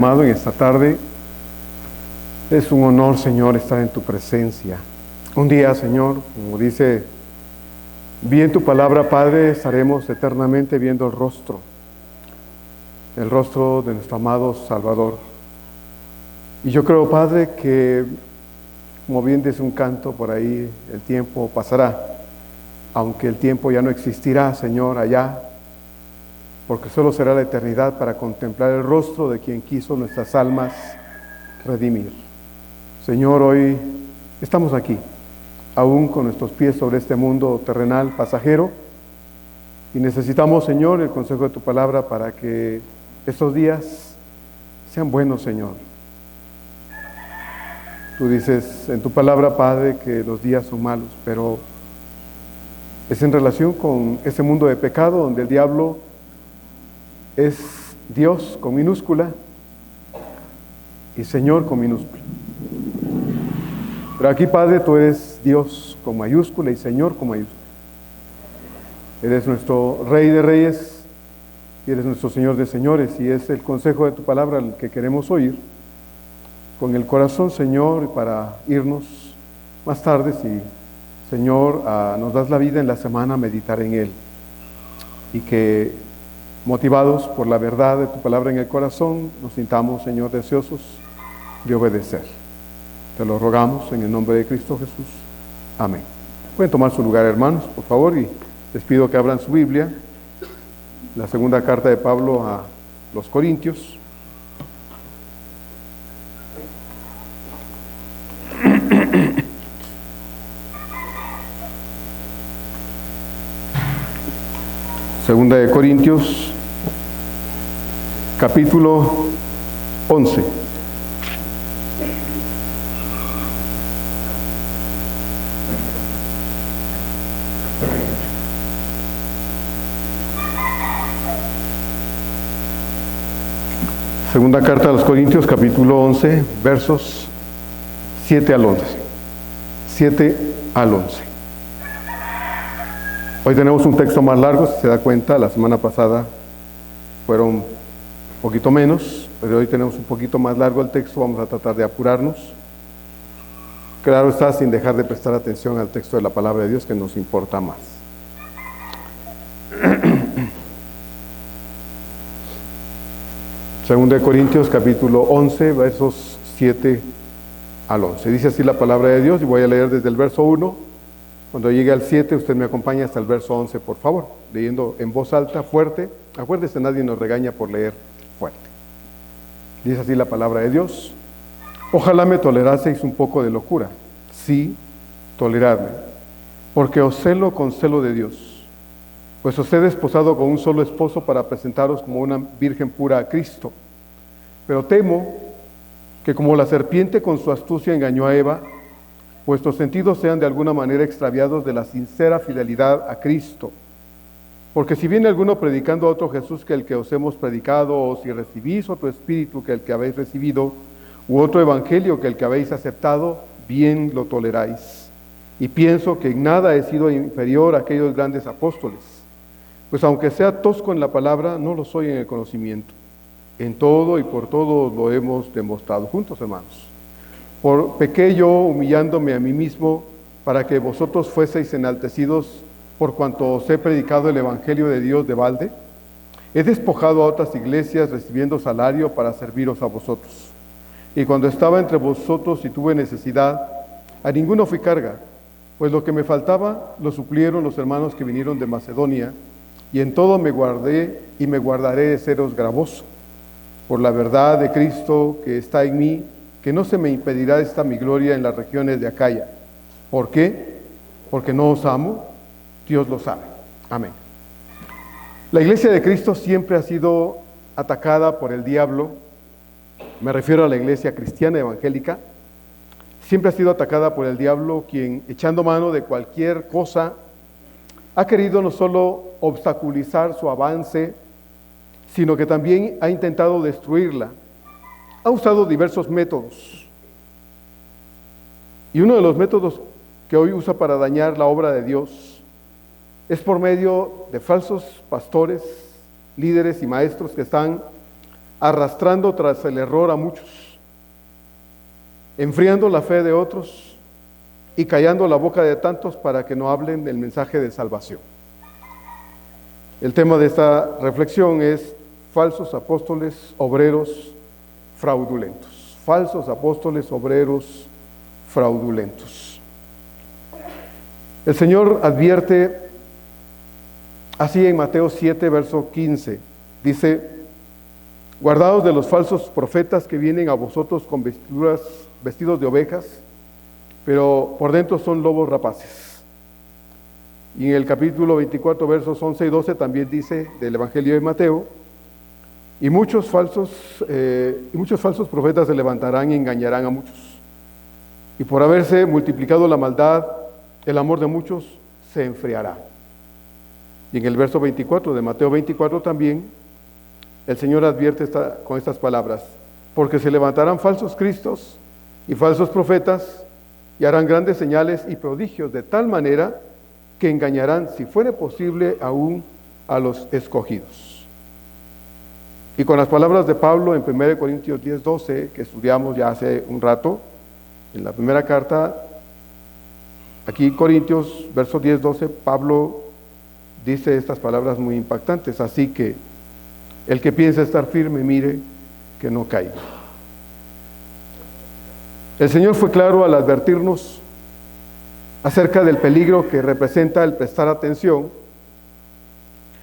Amado, en esta tarde es un honor, Señor, estar en tu presencia. Un día, Señor, como dice bien tu palabra, Padre, estaremos eternamente viendo el rostro de nuestro amado Salvador. Y yo creo, Padre, que como bien dice un canto por ahí, el tiempo pasará, aunque el tiempo ya no existirá, Señor, allá, porque solo será la eternidad para contemplar el rostro de quien quiso nuestras almas redimir. Señor, hoy estamos aquí, aún con nuestros pies sobre este mundo terrenal, pasajero, y necesitamos, Señor, el consejo de tu palabra para que estos días sean buenos, Señor. Tú dices en tu palabra, Padre, que los días son malos, pero es en relación con ese mundo de pecado donde el diablo es Dios con minúscula y Señor con minúscula. Pero aquí, Padre, tú eres Dios con mayúscula y Señor con mayúscula. Eres nuestro Rey de Reyes y eres nuestro Señor de Señores, y es el consejo de tu palabra el que queremos oír con el corazón, Señor, para irnos más tarde, si, Señor, nos das la vida en la semana a meditar en Él, y que motivados por la verdad de tu palabra en el corazón, nos sintamos, Señor, deseosos de obedecer. Te lo rogamos en el nombre de Cristo Jesús. Amén. Pueden tomar su lugar, hermanos, por favor, y les pido que abran su Biblia, la segunda carta de Pablo a los Corintios. Segunda de Corintios, capítulo 11. Segunda carta a los Corintios, capítulo 11, versos 7 al 11. 7 al 11. Hoy tenemos un texto más largo, si se da cuenta, la semana pasada fueron un poquito menos, pero hoy tenemos un poquito más largo el texto, vamos a tratar de apurarnos. Claro está, sin dejar de prestar atención al texto de la palabra de Dios, que nos importa más. Segunda de Corintios, capítulo 11, versos 7 al 11. Dice así la palabra de Dios, y voy a leer desde el verso 1. Cuando llegue al 7, usted me acompaña hasta el verso 11, por favor, leyendo en voz alta, fuerte. Acuérdese, nadie nos regaña por leer fuerte. Dice así la palabra de Dios: ojalá me toleraseis un poco de locura. Sí, toleradme, porque os celo con celo de Dios, pues os he desposado con un solo esposo para presentaros como una virgen pura a Cristo. Pero temo que como la serpiente con su astucia engañó a Eva, vuestros sentidos sean de alguna manera extraviados de la sincera fidelidad a Cristo. Porque si viene alguno predicando a otro Jesús que el que os hemos predicado, o si recibís otro espíritu que el que habéis recibido, u otro evangelio que el que habéis aceptado, bien lo toleráis. Y pienso que en nada he sido inferior a aquellos grandes apóstoles, pues aunque sea tosco en la palabra, no lo soy en el conocimiento. En todo y por todo lo hemos demostrado juntos, hermanos. Pequé yo humillándome a mí mismo para que vosotros fueseis enaltecidos por cuanto os he predicado el evangelio de Dios de balde. He despojado a otras iglesias recibiendo salario para serviros a vosotros. Y cuando estaba entre vosotros y tuve necesidad, a ninguno fui carga, pues lo que me faltaba lo suplieron los hermanos que vinieron de Macedonia, y en todo me guardé y me guardaré de seros gravoso, por la verdad de Cristo que está en mí, que no se me impedirá esta mi gloria en las regiones de Acaya. ¿Por qué? Porque no os amo, Dios lo sabe. Amén. La iglesia de Cristo siempre ha sido atacada por el diablo, me refiero a la iglesia cristiana evangélica, siempre ha sido atacada por el diablo, quien, echando mano de cualquier cosa, ha querido no solo obstaculizar su avance, sino que también ha intentado destruirla. Ha usado diversos métodos, y uno de los métodos que hoy usa para dañar la obra de Dios es por medio de falsos pastores, líderes y maestros que están arrastrando tras el error a muchos, enfriando la fe de otros y callando la boca de tantos para que no hablen del mensaje de salvación. El tema de esta reflexión es falsos apóstoles, obreros fraudulentos. Falsos apóstoles, obreros fraudulentos. El Señor advierte así en Mateo 7, verso 15. Dice: guardaos de los falsos profetas que vienen a vosotros con vestidos de ovejas, pero por dentro son lobos rapaces. Y en el capítulo 24, versos 11 y 12 también dice del Evangelio de Mateo: y muchos falsos profetas se levantarán y engañarán a muchos. Y por haberse multiplicado la maldad, el amor de muchos se enfriará. Y en el verso 24 de Mateo 24 también, el Señor advierte con estas palabras: porque se levantarán falsos cristos y falsos profetas, y harán grandes señales y prodigios, de tal manera que engañarán, si fuere posible, aún a los escogidos. Y con las palabras de Pablo en 1 Corintios 10, 12, que estudiamos ya hace un rato, en la primera carta, aquí Corintios, verso 10, 12, Pablo dice estas palabras muy impactantes: así que el que piensa estar firme, mire que no caiga. El Señor fue claro al advertirnos acerca del peligro que representa el prestar atención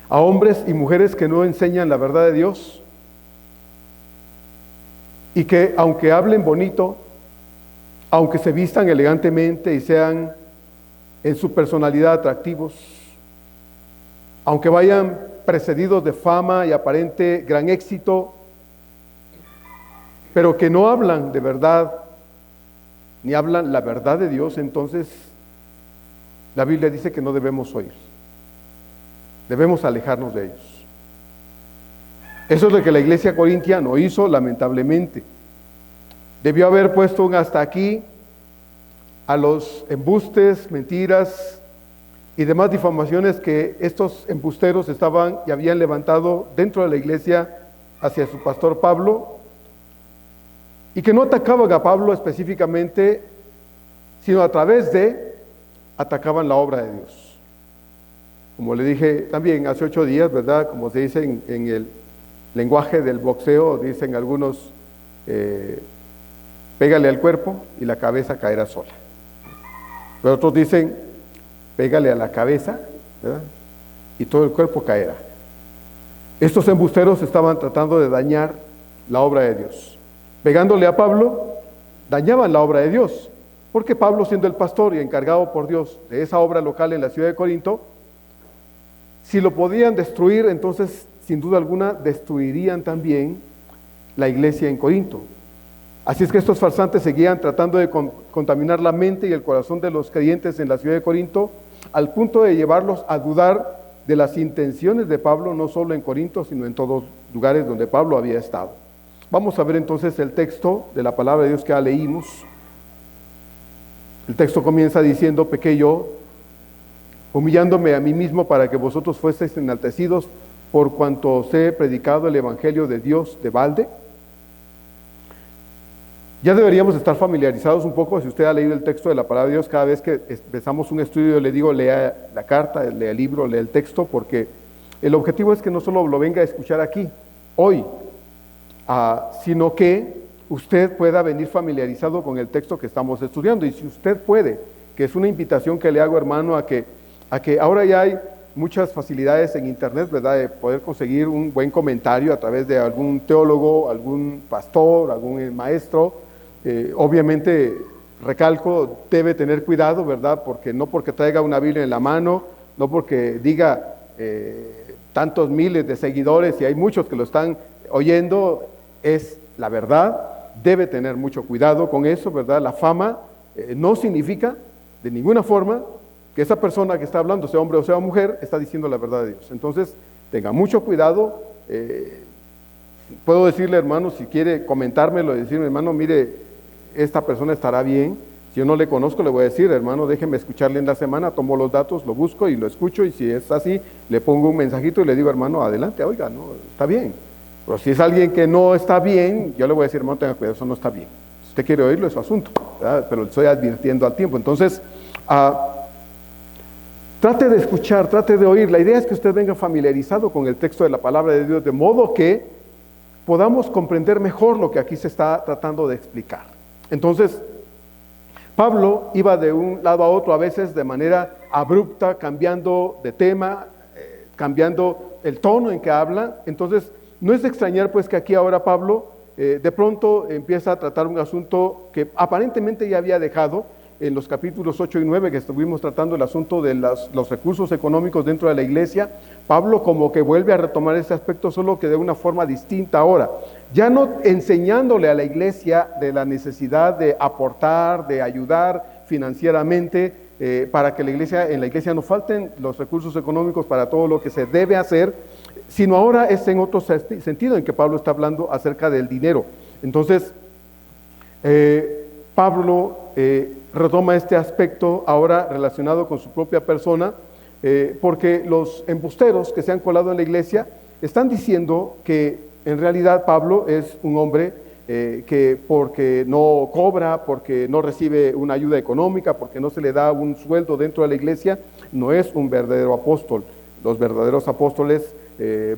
a hombres y mujeres que no enseñan la verdad de Dios y que, aunque hablen bonito, aunque se vistan elegantemente y sean en su personalidad atractivos, aunque vayan precedidos de fama y aparente gran éxito, pero que no hablan de verdad, ni hablan la verdad de Dios, entonces la Biblia dice que no debemos oír. Debemos alejarnos de ellos. Eso es lo que la iglesia corintia no hizo, lamentablemente. Debió haber puesto un hasta aquí a los embustes, mentiras y demás difamaciones que estos embusteros estaban y habían levantado dentro de la iglesia hacia su pastor Pablo, y que no atacaban a Pablo específicamente, sino a través de atacaban la obra de Dios. Como le dije también hace 8 días, ¿verdad? Como se dice en el lenguaje del boxeo, dicen algunos, pégale al cuerpo y la cabeza caerá sola. Pero otros dicen, pégale a la cabeza, ¿verdad? Y todo el cuerpo caerá. Estos embusteros estaban tratando de dañar la obra de Dios. Pegándole a Pablo, dañaban la obra de Dios, porque Pablo, siendo el pastor y encargado por Dios de esa obra local en la ciudad de Corinto, si lo podían destruir, entonces sin duda alguna destruirían también la iglesia en Corinto. Así es que estos farsantes seguían tratando de contaminar la mente y el corazón de los creyentes en la ciudad de Corinto, al punto de llevarlos a dudar de las intenciones de Pablo, no solo en Corinto, sino en todos lugares donde Pablo había estado. Vamos a ver entonces el texto de la palabra de Dios que ya leímos. El texto comienza diciendo: pequé yo, humillándome a mí mismo para que vosotros fueseis enaltecidos por cuanto os he predicado el evangelio de Dios de balde. Ya deberíamos estar familiarizados un poco. Si usted ha leído el texto de la palabra de Dios, cada vez que empezamos un estudio yo le digo: lea la carta, lea el libro, lea el texto, porque el objetivo es que no solo lo venga a escuchar aquí, hoy, sino que usted pueda venir familiarizado con el texto que estamos estudiando. Y si usted puede, que es una invitación que le hago, hermano, a que ahora ya hay muchas facilidades en internet, ¿verdad?, de poder conseguir un buen comentario a través de algún teólogo, algún pastor, algún maestro. Obviamente, recalco, debe tener cuidado, ¿verdad?, porque no porque traiga una Biblia en la mano, no porque diga tantos miles de seguidores, y hay muchos que lo están oyendo, es la verdad. Debe tener mucho cuidado con eso, ¿verdad? La fama no significa de ninguna forma que esa persona que está hablando, sea hombre o sea mujer, está diciendo la verdad de Dios. Entonces, tenga mucho cuidado. Puedo decirle, hermano, si quiere comentármelo y decirme: hermano, mire, esta persona estará bien. Si yo no le conozco, le voy a decir: hermano, déjeme escucharle en la semana, tomo los datos, lo busco y lo escucho, y si es así, le pongo un mensajito y le digo: hermano, adelante, oiga, no, está bien. Pero si es alguien que no está bien, yo le voy a decir, hermano, tenga cuidado, eso no está bien. Si usted quiere oírlo, es su asunto, ¿verdad? Pero le estoy advirtiendo al tiempo. Entonces, trate de escuchar, trate de oír. La idea es que usted venga familiarizado con el texto de la palabra de Dios, de modo que podamos comprender mejor lo que aquí se está tratando de explicar. Entonces, Pablo iba de un lado a otro, a veces de manera abrupta, cambiando de tema, cambiando el tono en que habla. Entonces, no es de extrañar pues que aquí ahora Pablo de pronto empieza a tratar un asunto que aparentemente ya había dejado en los capítulos 8 y 9, que estuvimos tratando el asunto de los recursos económicos dentro de la iglesia. Pablo como que vuelve a retomar ese aspecto, solo que de una forma distinta ahora, ya no enseñándole a la iglesia de la necesidad de aportar, de ayudar financieramente, para que en la iglesia no falten los recursos económicos para todo lo que se debe hacer, sino ahora es en otro sentido en que Pablo está hablando acerca del dinero. Entonces, Pablo retoma este aspecto ahora relacionado con su propia persona, porque los embusteros que se han colado en la iglesia están diciendo que en realidad Pablo es un hombre que porque no cobra, porque no recibe una ayuda económica, porque no se le da un sueldo dentro de la iglesia, no es un verdadero apóstol. Los verdaderos apóstoles,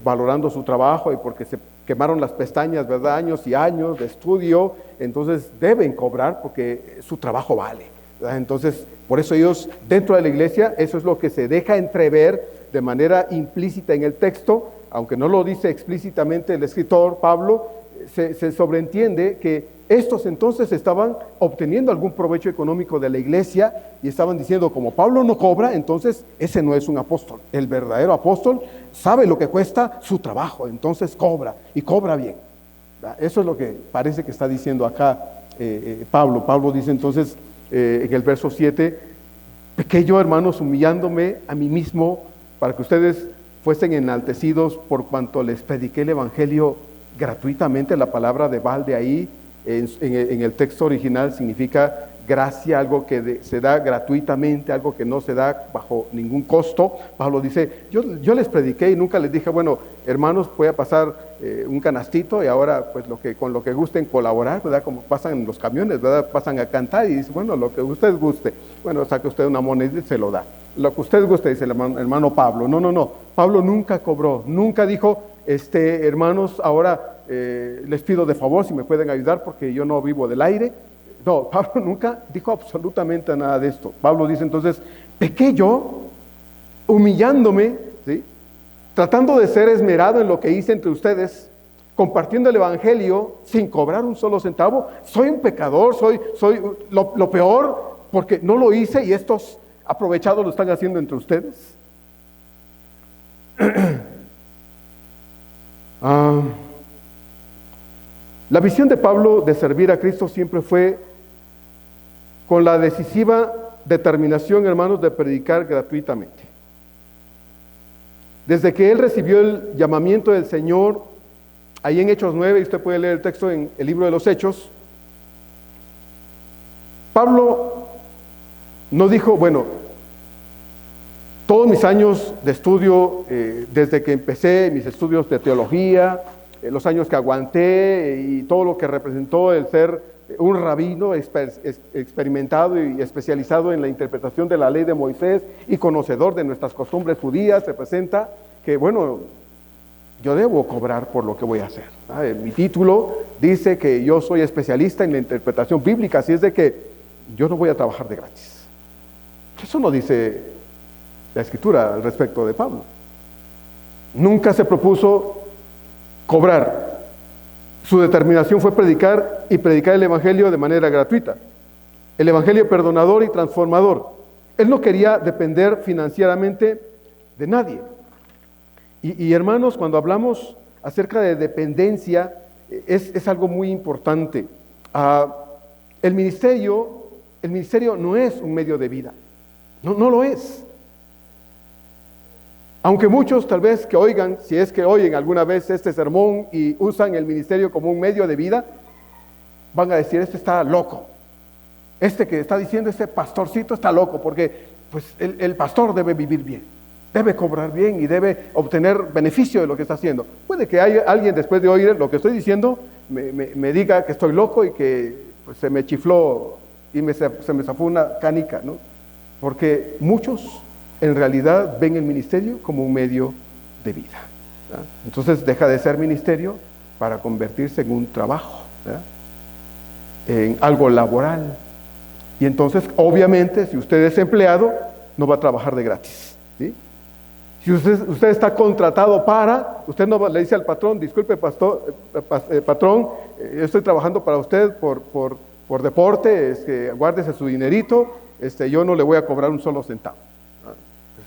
valorando su trabajo y porque se quemaron las pestañas, ¿verdad? Años y años de estudio, entonces deben cobrar porque su trabajo vale, ¿verdad? Entonces, por eso ellos dentro de la iglesia, eso es lo que se deja entrever de manera implícita en el texto, aunque no lo dice explícitamente el escritor Pablo, se sobreentiende que estos entonces estaban obteniendo algún provecho económico de la iglesia y estaban diciendo, como Pablo no cobra, entonces ese no es un apóstol. El verdadero apóstol sabe lo que cuesta su trabajo, entonces cobra y cobra bien. Eso es lo que parece que está diciendo acá Pablo. Pablo dice entonces en el verso 7, pequeño hermanos, humillándome a mí mismo para que ustedes fuesen enaltecidos por cuanto les prediqué el evangelio gratuitamente. La palabra de balde ahí en el texto original significa gracia, algo que se da gratuitamente, algo que no se da bajo ningún costo. Pablo dice, yo les prediqué y nunca les dije, bueno, hermanos, voy a pasar un canastito y ahora pues con lo que gusten colaborar, ¿verdad? Como pasan en los camiones, ¿verdad? Pasan a cantar y dice, bueno, lo que usted guste. Bueno, saque usted una moneda y se lo da. Lo que usted guste, dice el hermano Pablo. No. Pablo nunca cobró, nunca dijo, hermanos, ahora les pido de favor si me pueden ayudar porque yo no vivo del aire. No, Pablo nunca dijo absolutamente nada de esto. Pablo dice entonces, pequé yo, humillándome, ¿sí? Tratando de ser esmerado en lo que hice entre ustedes, compartiendo el evangelio sin cobrar un solo centavo. Soy un pecador, soy lo peor porque no lo hice y estos aprovechados lo están haciendo entre ustedes. La visión de Pablo de servir a Cristo siempre fue con la decisiva determinación, hermanos, de predicar gratuitamente. Desde que él recibió el llamamiento del Señor, ahí en Hechos 9, y usted puede leer el texto en el libro de los Hechos, Pablo no dijo, bueno, todos mis años de estudio, desde que empecé mis estudios de teología, los años que aguanté y todo lo que representó el ser un rabino experimentado y especializado en la interpretación de la ley de Moisés y conocedor de nuestras costumbres judías, representa que, bueno, yo debo cobrar por lo que voy a hacer. Mi título dice que yo soy especialista en la interpretación bíblica, así es de que yo no voy a trabajar de gratis. Eso no dice la Escritura al respecto de Pablo. Nunca se propuso cobrar. Su determinación fue predicar el evangelio de manera gratuita. El evangelio perdonador y transformador. Él no quería depender financieramente de nadie. Y hermanos, cuando hablamos acerca de dependencia, es algo muy importante. El ministerio no es un medio de vida. No lo es. Aunque muchos tal vez que oigan, si es que oyen alguna vez este sermón y usan el ministerio como un medio de vida, van a decir, este está loco. Este que está diciendo, este pastorcito está loco, porque pues el pastor debe vivir bien. debe cobrar bien y debe obtener beneficio de lo que está haciendo. Puede que haya alguien después de oír lo que estoy diciendo me diga que estoy loco y que pues, se me chifló y se me zafó una canica, ¿no? Porque muchos en realidad ven el ministerio como un medio de vida, ¿verdad? Entonces deja de ser ministerio para convertirse en un trabajo, ¿verdad? En algo laboral. Y entonces, obviamente, si usted es empleado, no va a trabajar de gratis, ¿sí? Si usted está contratado usted no le dice al patrón, disculpe patrón, yo estoy trabajando para usted por deporte, guárdese su dinerito, yo no le voy a cobrar un solo centavo.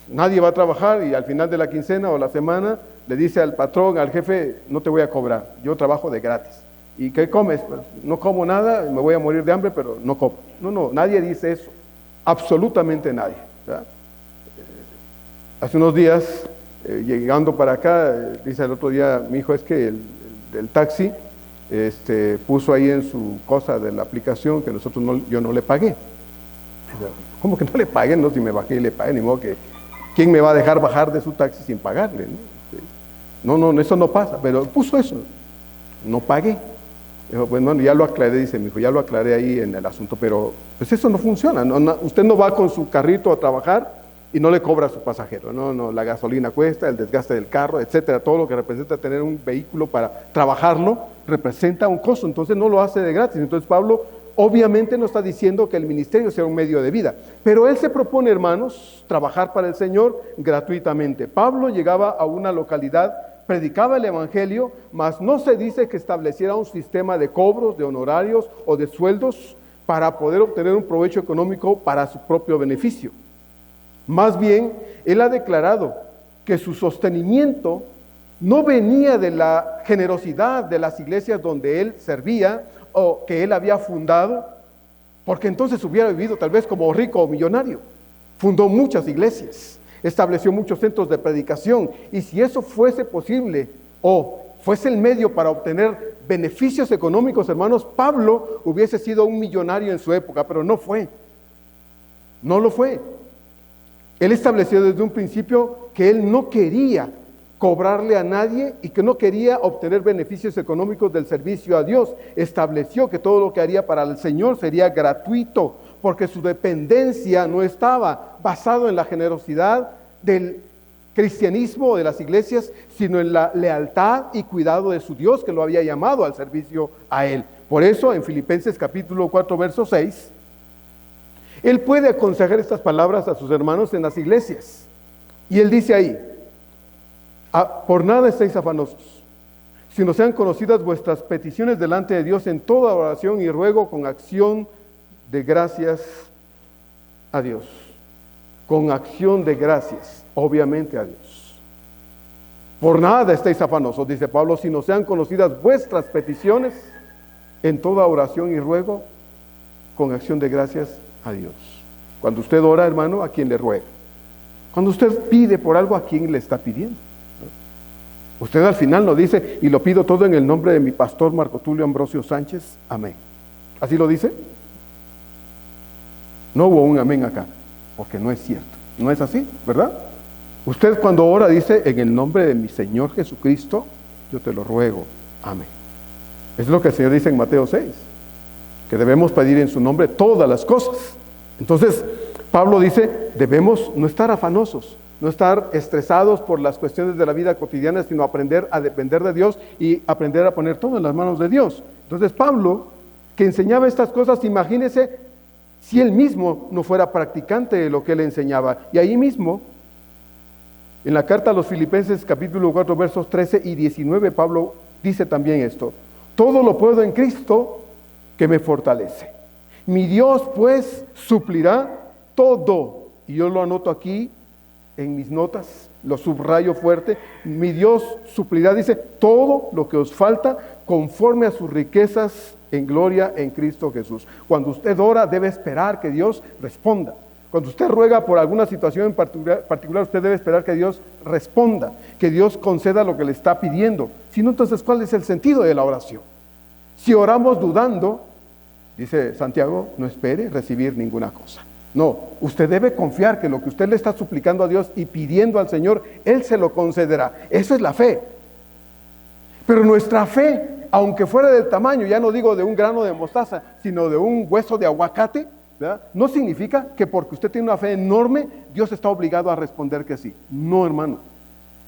Nadie va a trabajar y al final de la quincena o la semana le dice al patrón, al jefe, no te voy a cobrar, yo trabajo de gratis. ¿Y qué comes? Pues, no como nada, me voy a morir de hambre, pero no como. No, nadie dice eso, absolutamente nadie, ¿verdad? Hace unos días, llegando para acá, dice el otro día, mi hijo, es que el taxi puso ahí en su cosa de la aplicación que yo no le pagué. ¿Cómo que no le paguen? No, si me bajé y le pagué, ni modo que, ¿quién me va a dejar bajar de su taxi sin pagarle? No, eso no pasa, pero puso eso, no pagué. Dijo, pues bueno, ya lo aclaré, dice mi hijo, ya lo aclaré ahí en el asunto, pero pues eso no funciona, usted no va con su carrito a trabajar y no le cobra a su pasajero, no, la gasolina cuesta, el desgaste del carro, etcétera, todo lo que representa tener un vehículo para trabajarlo, representa un costo, entonces no lo hace de gratis. Entonces Pablo obviamente no está diciendo que el ministerio sea un medio de vida, pero él se propone, hermanos, trabajar para el Señor gratuitamente. Pablo llegaba a una localidad, predicaba el evangelio, mas no se dice que estableciera un sistema de cobros, de honorarios o de sueldos para poder obtener un provecho económico para su propio beneficio. Más bien, él ha declarado que su sostenimiento no venía de la generosidad de las iglesias donde él servía o que él había fundado, porque entonces hubiera vivido tal vez como rico o millonario. Fundó muchas iglesias, estableció muchos centros de predicación, y si eso fuese posible o fuese el medio para obtener beneficios económicos, hermanos, Pablo hubiese sido un millonario en su época, pero no fue. No lo fue. Él estableció desde un principio que él no quería cobrarle a nadie y que no quería obtener beneficios económicos del servicio a Dios. Estableció que todo lo que haría para el Señor sería gratuito, porque su dependencia no estaba basado en la generosidad del cristianismo de las iglesias, sino en la lealtad y cuidado de su Dios, que lo había llamado al servicio a él. Por eso en Filipenses capítulo 4 verso 6, él puede aconsejar estas palabras a sus hermanos en las iglesias. Y él dice ahí, por nada estéis afanosos, sino sean conocidas vuestras peticiones delante de Dios en toda oración y ruego con acción de gracias a Dios. Con acción de gracias, obviamente a Dios. Por nada estéis afanosos, dice Pablo, sino sean conocidas vuestras peticiones en toda oración y ruego con acción de gracias a Dios. Cuando usted ora, hermano, ¿a quién le ruega? Cuando usted pide por algo, ¿a quién le está pidiendo? Usted al final no dice, y lo pido todo en el nombre de mi pastor Marco Tulio Ambrosio Sánchez, amén. ¿Así lo dice? No hubo un amén acá, porque no es cierto. No es así, ¿verdad? Usted cuando ora dice, en el nombre de mi Señor Jesucristo, yo te lo ruego, amén. Es lo que el Señor dice en Mateo 6, que debemos pedir en su nombre todas las cosas. Entonces, Pablo dice, debemos no estar afanosos, no estar estresados por las cuestiones de la vida cotidiana, sino aprender a depender de Dios y aprender a poner todo en las manos de Dios. Entonces Pablo, que enseñaba estas cosas, imagínese si él mismo no fuera practicante de lo que él enseñaba. Y ahí mismo, en la carta a los Filipenses capítulo 4 versos 13 y 19, Pablo dice también esto: todo lo puedo en Cristo que me fortalece. Mi Dios pues suplirá todo. Y yo lo anoto aquí en mis notas, lo subrayo fuerte. Mi Dios suplirá, dice, todo lo que os falta conforme a sus riquezas en gloria en Cristo Jesús. Cuando usted ora, debe esperar que Dios responda. Cuando usted ruega por alguna situación en particular, usted debe esperar que Dios responda, que Dios conceda lo que le está pidiendo. Si no, entonces, ¿cuál es el sentido de la oración? Si oramos dudando, dice Santiago, no espere recibir ninguna cosa. No, usted debe confiar que lo que usted le está suplicando a Dios y pidiendo al Señor, Él se lo concederá. Eso es la fe. Pero nuestra fe, aunque fuera del tamaño, ya no digo de un grano de mostaza, sino de un hueso de aguacate, ¿verdad? No significa que porque usted tiene una fe enorme, Dios está obligado a responder que sí. No, hermano.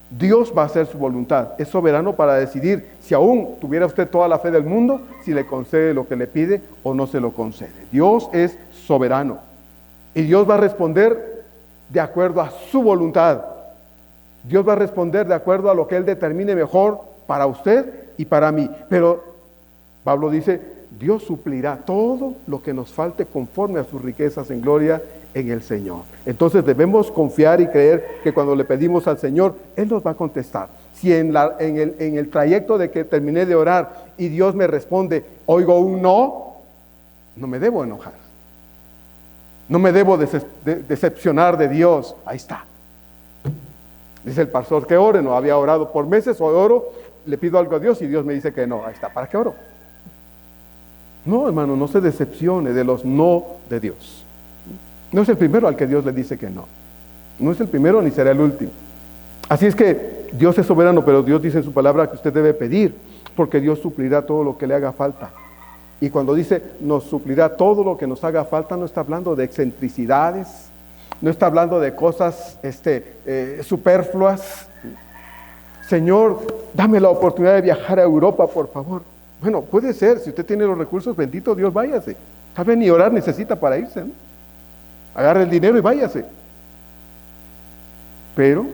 Dios va a hacer su voluntad. Es soberano para decidir si aún tuviera usted toda la fe del mundo, si le concede lo que le pide o no se lo concede. Dios es soberano. Y Dios va a responder de acuerdo a su voluntad. Dios va a responder de acuerdo a lo que Él determine mejor para usted y para mí. Pero Pablo dice, Dios suplirá todo lo que nos falte conforme a sus riquezas en gloria en el Señor. Entonces debemos confiar y creer que cuando le pedimos al Señor, Él nos va a contestar. Si en el trayecto de que terminé de orar y Dios me responde, oigo un no, no me debo enojar. No me debo decepcionar de Dios. Ahí está. Dice el pastor que ore, no había orado por meses, hoy oro, le pido algo a Dios y Dios me dice que no. Ahí está, ¿para qué oro? No, hermano, no se decepcione de los no de Dios. No es el primero al que Dios le dice que no. No es el primero ni será el último. Así es que Dios es soberano, pero Dios dice en su palabra que usted debe pedir, porque Dios suplirá todo lo que le haga falta. Y cuando dice nos suplirá todo lo que nos haga falta, no está hablando de excentricidades, no está hablando de cosas superfluas. Señor, dame la oportunidad de viajar a Europa, por favor. Bueno, puede ser, si usted tiene los recursos, bendito Dios, váyase. Tal vez ni orar necesita para irse, ¿no? Agarre el dinero y váyase. Pero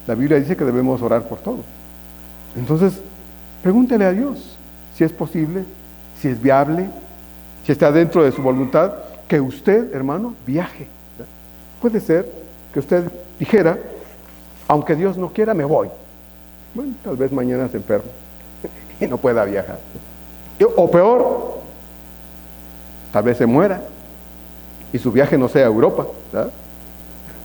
la Biblia dice que debemos orar por todo. Entonces, pregúntele a Dios si es posible, si es viable, si está dentro de su voluntad, que usted, hermano, viaje. Puede ser que usted dijera, aunque Dios no quiera, me voy. Bueno, tal vez mañana se enferme y no pueda viajar. O peor, tal vez se muera y su viaje no sea a Europa. ¿Verdad?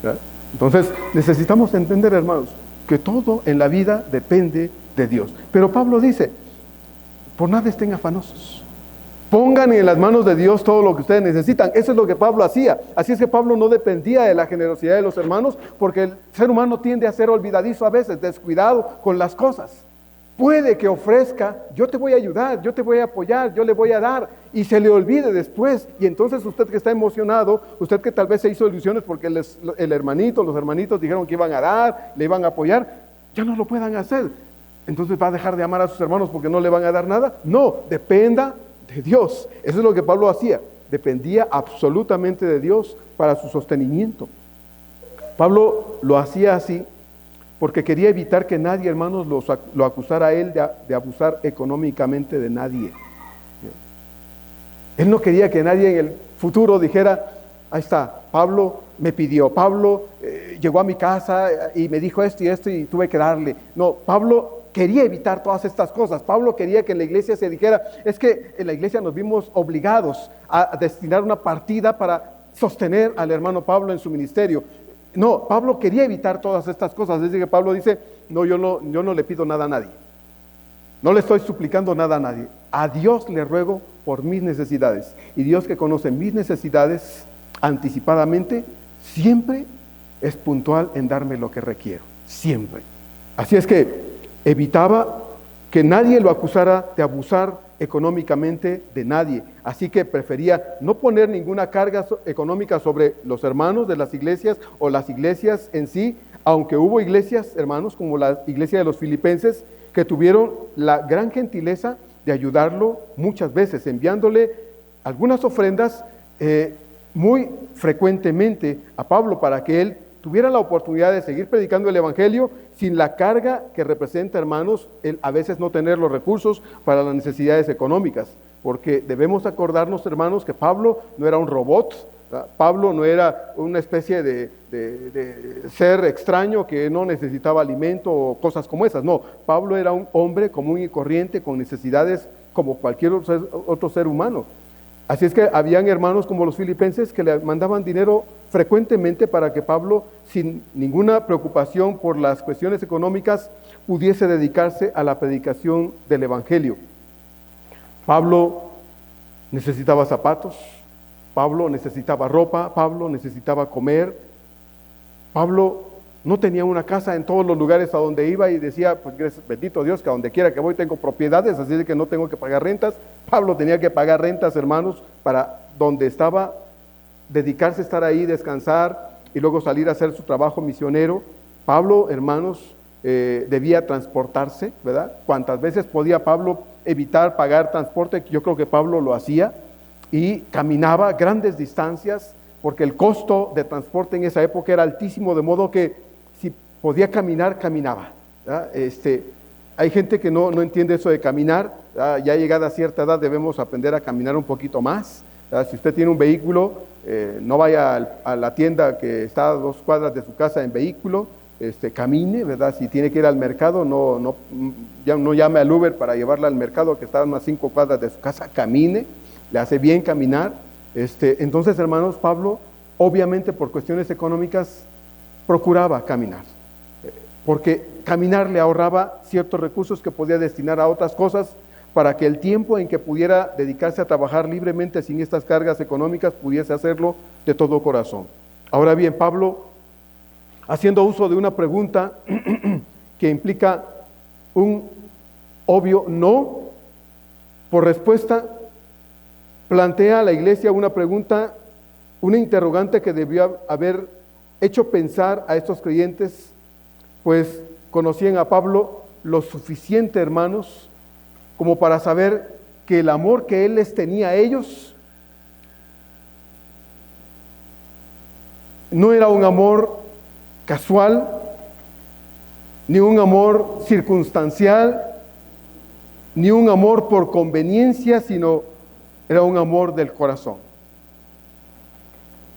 ¿Verdad? Entonces, necesitamos entender, hermanos, que todo en la vida depende de Dios. Pero Pablo dice, por nada estén afanosos. Pongan en las manos de Dios todo lo que ustedes necesitan. Eso es lo que Pablo hacía. Así es que Pablo no dependía de la generosidad de los hermanos, porque el ser humano tiende a ser olvidadizo a veces, descuidado con las cosas. Puede que ofrezca, yo te voy a ayudar, yo te voy a apoyar, yo le voy a dar, y se le olvide después. Y entonces usted que está emocionado, usted que tal vez se hizo ilusiones porque los hermanitos dijeron que iban a dar, le iban a apoyar, ya no lo puedan hacer. Entonces va a dejar de amar a sus hermanos porque no le van a dar nada. No, dependa de Dios. Eso es lo que Pablo hacía. Dependía absolutamente de Dios para su sostenimiento. Pablo lo hacía así porque quería evitar que nadie, hermanos, lo acusara a él de abusar económicamente de nadie. Él no quería que nadie en el futuro dijera, ahí está, Pablo me pidió, Pablo llegó a mi casa y me dijo esto y tuve que darle. No, Pablo quería evitar todas estas cosas. Pablo quería que en la iglesia se dijera, es que en la iglesia nos vimos obligados a destinar una partida para sostener al hermano Pablo en su ministerio. No, Pablo quería evitar todas estas cosas. Es decir, que Pablo dice, no, yo no le pido nada a nadie. No le estoy suplicando nada a nadie. A Dios le ruego por mis necesidades. Y Dios, que conoce mis necesidades anticipadamente, siempre es puntual en darme lo que requiero. Siempre. Así es que evitaba que nadie lo acusara de abusar económicamente de nadie. Así que prefería no poner ninguna carga económica sobre los hermanos de las iglesias o las iglesias en sí, aunque hubo iglesias, hermanos, como la iglesia de los filipenses, que tuvieron la gran gentileza de ayudarlo muchas veces, enviándole algunas ofrendas muy frecuentemente a Pablo para que él tuviera la oportunidad de seguir predicando el evangelio sin la carga que representa, hermanos, el a veces no tener los recursos para las necesidades económicas, porque debemos acordarnos, hermanos, que Pablo no era un robot, ¿verdad? Pablo no era una especie de ser extraño que no necesitaba alimento o cosas como esas. No, Pablo era un hombre común y corriente con necesidades como cualquier otro ser humano. Así es que habían hermanos como los filipenses que le mandaban dinero frecuentemente para que Pablo, sin ninguna preocupación por las cuestiones económicas, pudiese dedicarse a la predicación del evangelio. Pablo necesitaba zapatos, Pablo necesitaba ropa, Pablo necesitaba comer, Pablo no tenía una casa en todos los lugares a donde iba y decía, pues bendito Dios que a donde quiera que voy tengo propiedades, así de que no tengo que pagar rentas. Pablo tenía que pagar rentas, hermanos, para donde estaba, dedicarse a estar ahí, descansar y luego salir a hacer su trabajo misionero. Pablo, hermanos, debía transportarse, ¿verdad? Cuantas veces podía Pablo evitar pagar transporte, yo creo que Pablo lo hacía, y caminaba grandes distancias, porque el costo de transporte en esa época era altísimo, de modo que si podía caminar, caminaba, ¿verdad? Hay gente que no entiende eso de caminar, ¿verdad? Ya llegada a cierta edad debemos aprender a caminar un poquito más, ¿verdad? Si usted tiene un vehículo, no vaya a la tienda que está a 2 cuadras de su casa en vehículo, camine, ¿verdad? Si tiene que ir al mercado, no llame al Uber para llevarla al mercado que está a unas 5 cuadras de su casa, camine, le hace bien caminar. Entonces, hermanos, Pablo, obviamente por cuestiones económicas, procuraba caminar, porque caminar le ahorraba ciertos recursos que podía destinar a otras cosas, para que el tiempo en que pudiera dedicarse a trabajar libremente sin estas cargas económicas, pudiese hacerlo de todo corazón. Ahora bien, Pablo, haciendo uso de una pregunta que implica un obvio no, por respuesta, plantea a la iglesia una pregunta, una interrogante que debió haber hecho pensar a estos creyentes, pues conocían a Pablo lo suficiente, hermanos, como para saber que el amor que él les tenía a ellos no era un amor casual, ni un amor circunstancial, ni un amor por conveniencia, sino era un amor del corazón.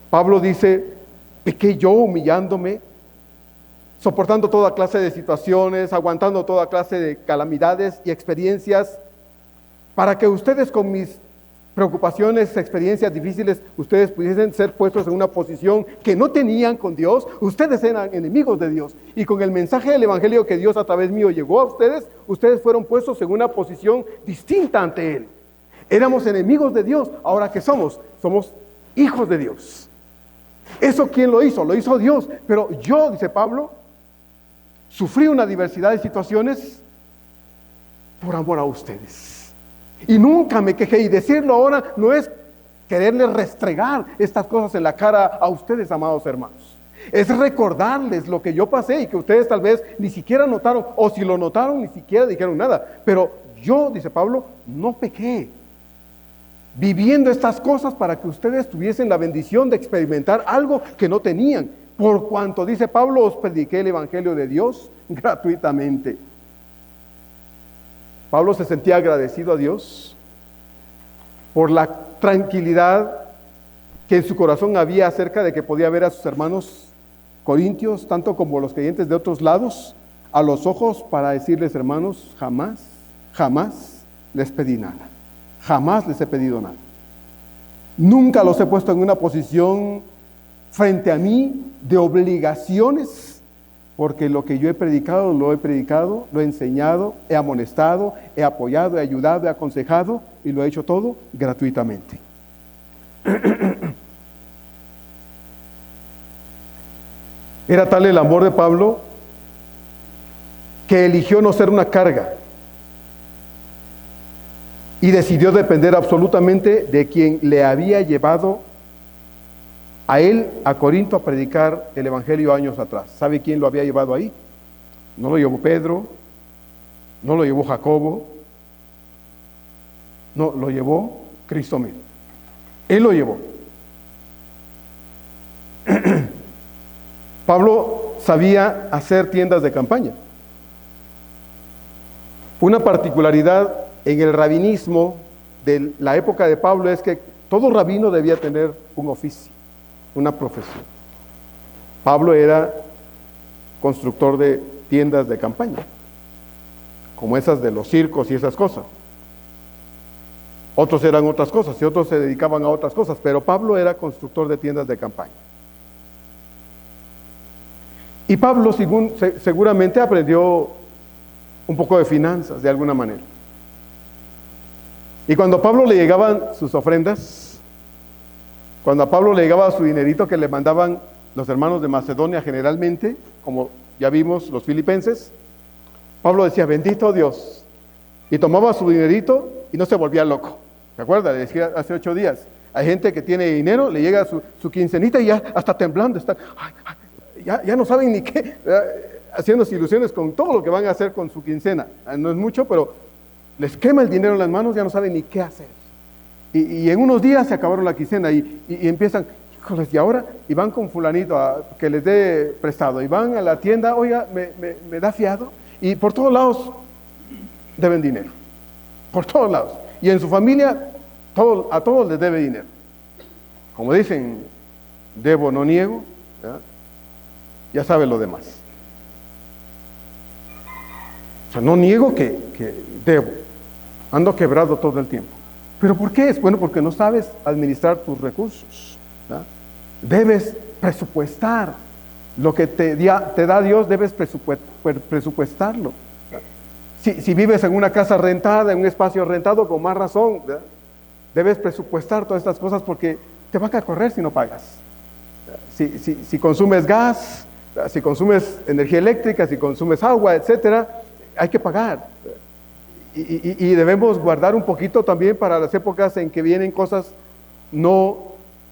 Pablo dice, pequé yo humillándome, soportando toda clase de situaciones, aguantando toda clase de calamidades y experiencias, para que ustedes con mis preocupaciones, experiencias difíciles, ustedes pudiesen ser puestos en una posición que no tenían con Dios. Ustedes eran enemigos de Dios, y con el mensaje del evangelio que Dios a través mío llegó a ustedes, ustedes fueron puestos en una posición distinta ante Él. Éramos enemigos de Dios, ahora que somos hijos de Dios. ¿Eso quién lo hizo? Lo hizo Dios. Pero yo, dice Pablo, sufrí una diversidad de situaciones por amor a ustedes. Y nunca me quejé, y decirlo ahora no es quererles restregar estas cosas en la cara a ustedes, amados hermanos. Es recordarles lo que yo pasé y que ustedes tal vez ni siquiera notaron, o si lo notaron ni siquiera dijeron nada. Pero yo, dice Pablo, no pequé viviendo estas cosas para que ustedes tuviesen la bendición de experimentar algo que no tenían. Por cuanto, dice Pablo, os prediqué el evangelio de Dios gratuitamente. Pablo se sentía agradecido a Dios por la tranquilidad que en su corazón había acerca de que podía ver a sus hermanos corintios, tanto como los creyentes de otros lados, a los ojos, para decirles, hermanos, jamás les pedí nada. Jamás les he pedido nada. Nunca los he puesto en una posición frente a mí de obligaciones, porque lo que yo he predicado, lo he enseñado, he amonestado, he apoyado, he ayudado, he aconsejado, y lo he hecho todo gratuitamente. Era tal el amor de Pablo que eligió no ser una carga y decidió depender absolutamente de quien le había llevado a él, a Corinto, a predicar el evangelio años atrás. ¿Sabe quién lo había llevado ahí? No lo llevó Pedro, no lo llevó Jacobo, no, lo llevó Cristo mismo. Él lo llevó. Pablo sabía hacer tiendas de campaña. Una particularidad en el rabinismo de la época de Pablo es que todo rabino debía tener un oficio, una profesión. Pablo era constructor de tiendas de campaña, como esas de los circos y esas cosas. Otros eran otras cosas y otros se dedicaban a otras cosas, pero Pablo era constructor de tiendas de campaña. Y Pablo seguramente aprendió un poco de finanzas de alguna manera. Y cuando a Pablo le llegaban sus ofrendas, Cuando a Pablo le llegaba su dinerito que le mandaban los hermanos de Macedonia generalmente, como ya vimos los filipenses, Pablo decía, bendito Dios, y tomaba su dinerito y no se volvía loco. ¿Se acuerda? Le decía hace 8 días. Hay gente que tiene dinero, le llega su quincenita y ya hasta temblando, están, ya no saben ni qué, haciéndose ilusiones con todo lo que van a hacer con su quincena. No es mucho, pero les quema el dinero en las manos, ya no saben ni qué hacer. Y en unos días se acabaron la quincena y empiezan, híjoles, y ahora, y van con fulanito a que les dé prestado, y van a la tienda, oiga, me da fiado, y por todos lados deben dinero, por todos lados. Y en su familia, a todos les debe dinero. Como dicen, debo, no niego, ¿verdad? Ya sabe lo demás. O sea, no niego que debo, ando quebrado todo el tiempo. ¿Pero por qué es? Bueno, porque no sabes administrar tus recursos, ¿verdad? Debes presupuestar lo que te da Dios, debes presupuestarlo. Si vives en una casa rentada, en un espacio rentado, con más razón, ¿verdad? Debes presupuestar todas estas cosas porque te van a correr si no pagas. Si consumes gas, si consumes energía eléctrica, si consumes agua, etcétera, hay que pagar. Y debemos guardar un poquito también para las épocas en que vienen cosas no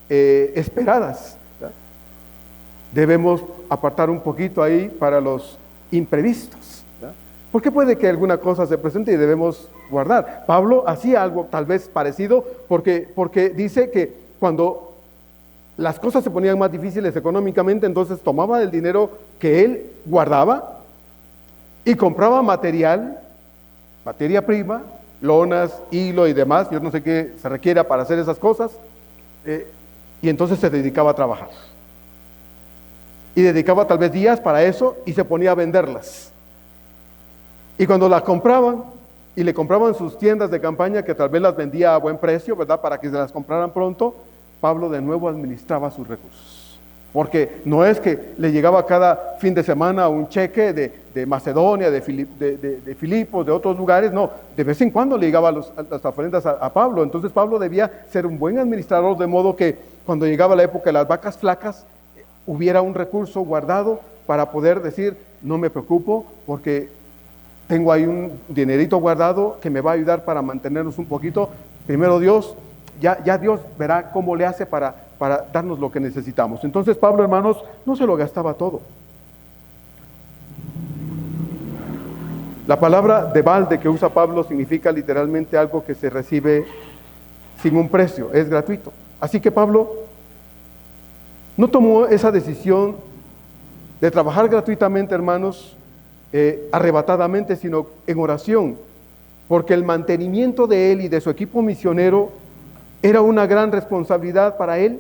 esperadas, ¿verdad? Debemos apartar un poquito ahí para los imprevistos, ¿verdad? Porque puede que alguna cosa se presente y debemos guardar. Pablo hacía algo tal vez parecido porque dice que cuando las cosas se ponían más difíciles económicamente, entonces tomaba el dinero que él guardaba y compraba materia prima, lonas, hilo y demás, yo no sé qué se requiera para hacer esas cosas, y entonces se dedicaba a trabajar. Y dedicaba tal vez días para eso y se ponía a venderlas. Y cuando las compraban, y le compraban sus tiendas de campaña, que tal vez las vendía a buen precio, ¿verdad? Para que se las compraran pronto, Pablo de nuevo administraba sus recursos. Porque no es que le llegaba cada fin de semana un cheque de Macedonia, de Filipos, de otros lugares, no, de vez en cuando le llegaba las ofrendas a Pablo. Entonces Pablo debía ser un buen administrador, de modo que cuando llegaba la época de las vacas flacas, hubiera un recurso guardado para poder decir, no me preocupo porque tengo ahí un dinerito guardado que me va a ayudar para mantenernos un poquito. Primero Dios, ya Dios verá cómo le hace para darnos lo que necesitamos. Entonces Pablo, hermanos, no se lo gastaba todo. La palabra de balde que usa Pablo significa literalmente algo que se recibe sin un precio, es gratuito. Así que Pablo no tomó esa decisión de trabajar gratuitamente, hermanos, arrebatadamente, sino en oración, porque el mantenimiento de él y de su equipo misionero era una gran responsabilidad para él,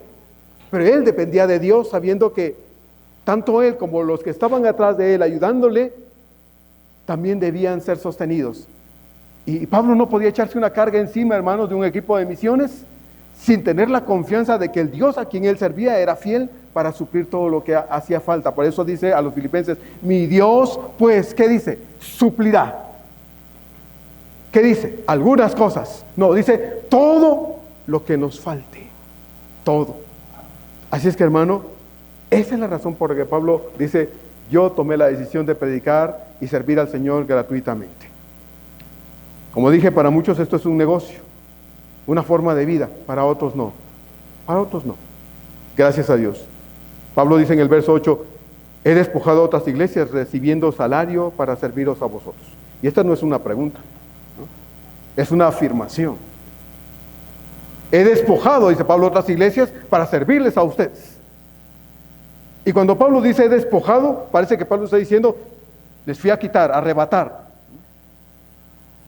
pero él dependía de Dios, sabiendo que tanto él como los que estaban atrás de él ayudándole, también debían ser sostenidos. Y Pablo no podía echarse una carga encima, hermanos, de un equipo de misiones, sin tener la confianza de que el Dios a quien él servía era fiel para suplir todo lo que hacía falta. Por eso dice a los filipenses, mi Dios, pues, ¿qué dice? Suplirá. ¿Qué dice? Algunas cosas. No, dice todo lo que nos falte. Todo. Así es que, hermano, esa es la razón por la que Pablo dice, yo tomé la decisión de predicar y servir al Señor gratuitamente. Como dije, para muchos esto es un negocio, una forma de vida, para otros no. Para otros no. Gracias a Dios. Pablo dice en el verso 8, he despojado a otras iglesias recibiendo salario para serviros a vosotros. Y esta no es una pregunta, ¿no? Es una afirmación. He despojado, dice Pablo, a otras iglesias para servirles a ustedes. Y cuando Pablo dice he despojado, parece que Pablo está diciendo, les fui a quitar, a arrebatar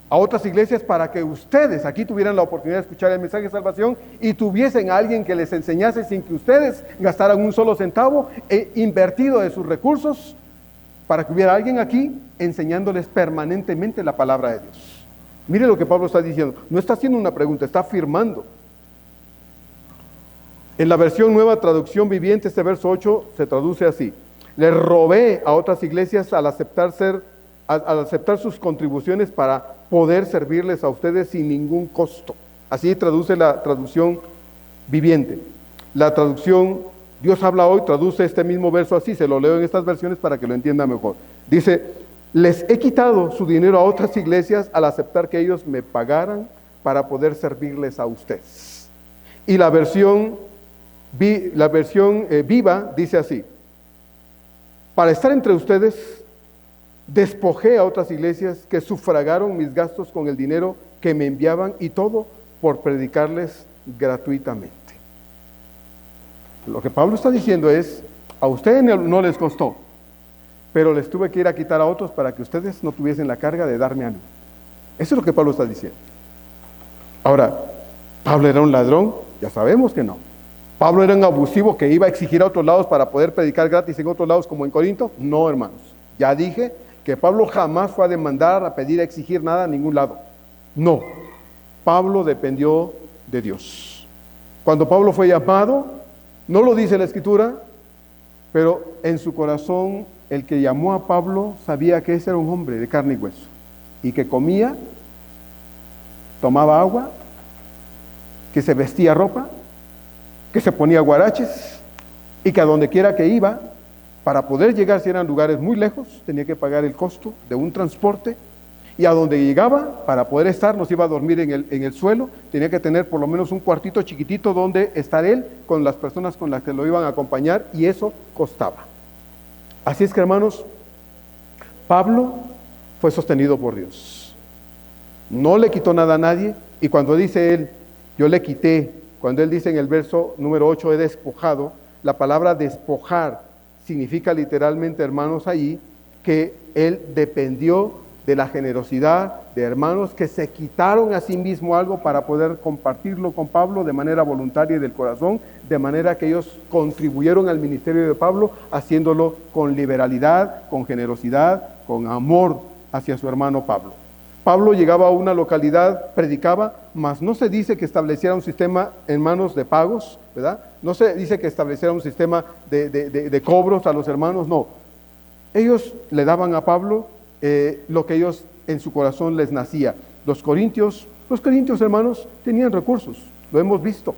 a otras iglesias para que ustedes aquí tuvieran la oportunidad de escuchar el mensaje de salvación y tuviesen a alguien que les enseñase sin que ustedes gastaran un solo centavo, invertido de sus recursos, para que hubiera alguien aquí enseñándoles permanentemente la palabra de Dios. Mire lo que Pablo está diciendo, no está haciendo una pregunta, está afirmando. En la versión Nueva Traducción Viviente, este verso 8 se traduce así: les robé a otras iglesias al aceptar sus contribuciones para poder servirles a ustedes sin ningún costo. Así traduce la traducción Viviente. La traducción Dios habla hoy traduce este mismo verso así, se lo leo en estas versiones para que lo entienda mejor. Dice, les he quitado su dinero a otras iglesias al aceptar que ellos me pagaran para poder servirles a ustedes. Y la versión viva dice así, para estar entre ustedes, despojé a otras iglesias que sufragaron mis gastos con el dinero que me enviaban y todo por predicarles gratuitamente. Lo que Pablo está diciendo es, a ustedes no les costó, pero les tuve que ir a quitar a otros para que ustedes no tuviesen la carga de darme a mí. Eso es lo que Pablo está diciendo. Ahora, ¿Pablo era un ladrón? Ya sabemos que no. ¿Pablo era un abusivo que iba a exigir a otros lados para poder predicar gratis en otros lados como en Corinto? No, hermanos. Ya dije que Pablo jamás fue a demandar, a pedir, a exigir nada a ningún lado. No. Pablo dependió de Dios. Cuando Pablo fue llamado, no lo dice la Escritura, pero en su corazón el que llamó a Pablo sabía que ese era un hombre de carne y hueso y que comía, tomaba agua, que se vestía ropa, que se ponía guaraches y que a donde quiera que iba, para poder llegar, si eran lugares muy lejos, tenía que pagar el costo de un transporte, y a donde llegaba, para poder estar, no se iba a dormir en el suelo, tenía que tener por lo menos un cuartito chiquitito donde estar él con las personas con las que lo iban a acompañar, y eso costaba. Así es que, hermanos, Pablo fue sostenido por Dios. No le quitó nada a nadie, y cuando dice él, yo le quité, cuando él dice en el verso número 8, he despojado, la palabra despojar significa literalmente, hermanos, allí, que él dependió de la generosidad de hermanos que se quitaron a sí mismo algo para poder compartirlo con Pablo de manera voluntaria y del corazón, de manera que ellos contribuyeron al ministerio de Pablo, haciéndolo con liberalidad, con generosidad, con amor hacia su hermano Pablo. Pablo llegaba a una localidad, predicaba, mas no se dice que estableciera un sistema en manos de pagos, ¿verdad? No se dice que estableciera un sistema de cobros a los hermanos, no. Ellos le daban a Pablo lo que ellos en su corazón les nacía. Los corintios, hermanos, tenían recursos, lo hemos visto.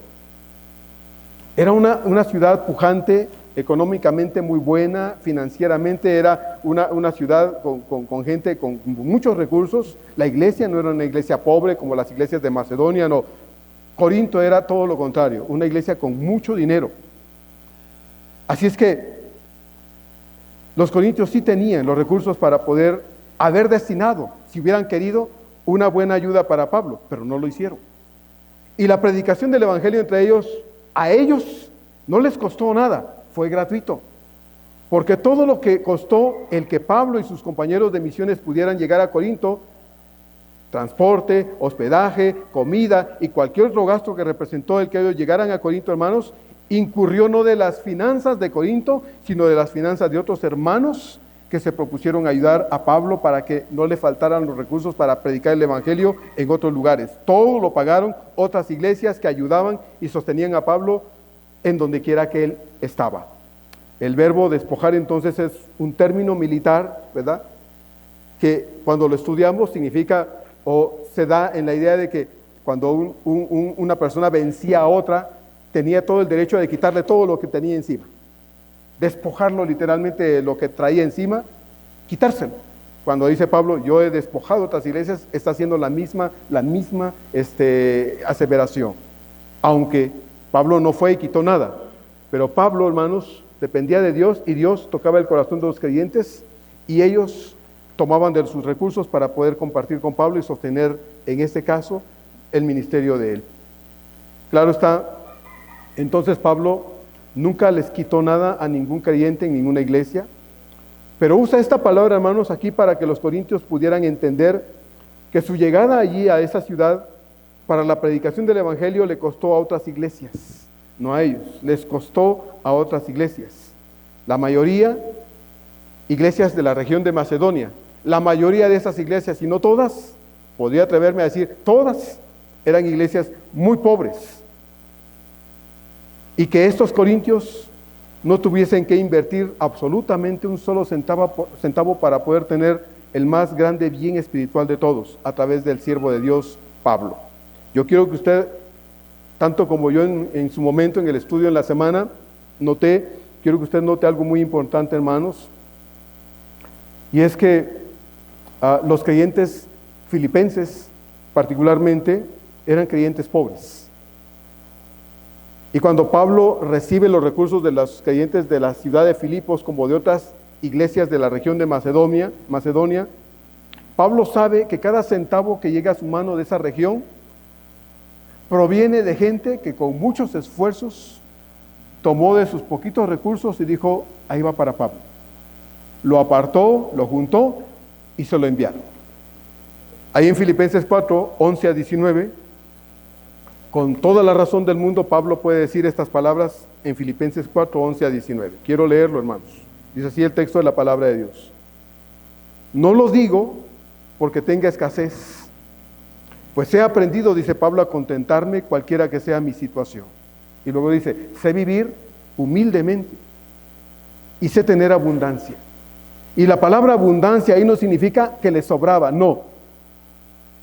Era una ciudad pujante, económicamente muy buena, financieramente era una ciudad con gente con muchos recursos. La iglesia no era una iglesia pobre como las iglesias de Macedonia, no. Corinto era todo lo contrario, una iglesia con mucho dinero. Así es que los corintios sí tenían los recursos para poder haber destinado, si hubieran querido, una buena ayuda para Pablo, pero no lo hicieron. Y la predicación del evangelio entre ellos, a ellos no les costó nada, fue gratuito. Porque todo lo que costó el que Pablo y sus compañeros de misiones pudieran llegar a Corinto, transporte, hospedaje, comida y cualquier otro gasto que representó el que ellos llegaran a Corinto, hermanos, incurrió no de las finanzas de Corinto, sino de las finanzas de otros hermanos que se propusieron ayudar a Pablo para que no le faltaran los recursos para predicar el evangelio en otros lugares. Todo lo pagaron otras iglesias que ayudaban y sostenían a Pablo en donde quiera que él estaba. El verbo despojar entonces es un término militar, ¿verdad? Que cuando lo estudiamos significa o se da en la idea de que cuando una persona vencía a otra, tenía todo el derecho de quitarle todo lo que tenía encima. Despojarlo literalmente de lo que traía encima, quitárselo. Cuando dice Pablo, yo he despojado otras iglesias, está haciendo la misma aseveración. Aunque Pablo no fue y quitó nada, pero Pablo, hermanos, dependía de Dios y Dios tocaba el corazón de los creyentes y ellos tomaban de sus recursos para poder compartir con Pablo y sostener, en este caso, el ministerio de él. Claro está, entonces Pablo nunca les quitó nada a ningún creyente en ninguna iglesia, pero usa esta palabra, hermanos, aquí para que los corintios pudieran entender que su llegada allí a esa ciudad para la predicación del evangelio le costó a otras iglesias, no a ellos, les costó a otras iglesias. La mayoría, iglesias de la región de Macedonia, la mayoría de esas iglesias, y no todas, podría atreverme a decir, todas eran iglesias muy pobres. Y que estos corintios no tuviesen que invertir absolutamente un solo centavo para poder tener el más grande bien espiritual de todos, a través del siervo de Dios, Pablo. Yo quiero que usted tanto como yo en su momento en el estudio en la semana, quiero que usted note algo muy importante, hermanos, y es que los creyentes filipenses, particularmente, eran creyentes pobres. Y cuando Pablo recibe los recursos de los creyentes de la ciudad de Filipos, como de otras iglesias de la región de Macedonia, Pablo sabe que cada centavo que llega a su mano de esa región proviene de gente que con muchos esfuerzos tomó de sus poquitos recursos y dijo, ahí va para Pablo. Lo apartó, lo juntó y se lo enviaron. Ahí en Filipenses 4, 11 a 19, con toda la razón del mundo, Pablo puede decir estas palabras en Filipenses 4, 11 a 19. Quiero leerlo, hermanos. Dice así el texto de la palabra de Dios. No lo digo porque tenga escasez, pues he aprendido, dice Pablo, a contentarme cualquiera que sea mi situación. Y luego dice, sé vivir humildemente y sé tener abundancia. Y la palabra abundancia ahí no significa que le sobraba, no.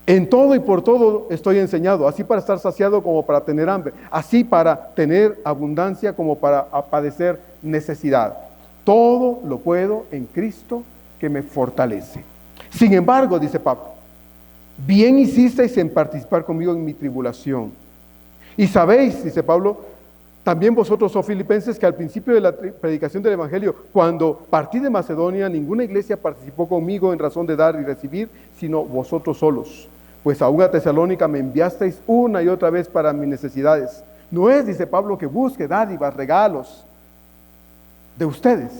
En todo y por todo estoy enseñado, así para estar saciado como para tener hambre, así para tener abundancia como para padecer necesidad. Todo lo puedo en Cristo que me fortalece. Sin embargo, dice Pablo, bien hicisteis en participar conmigo en mi tribulación. Y sabéis, dice Pablo, también vosotros, oh filipenses, que al principio de la predicación del Evangelio, cuando partí de Macedonia, ninguna iglesia participó conmigo en razón de dar y recibir, sino vosotros solos. Pues aún a Tesalónica me enviasteis una y otra vez para mis necesidades. No es, dice Pablo, que busque dádivas, regalos de ustedes,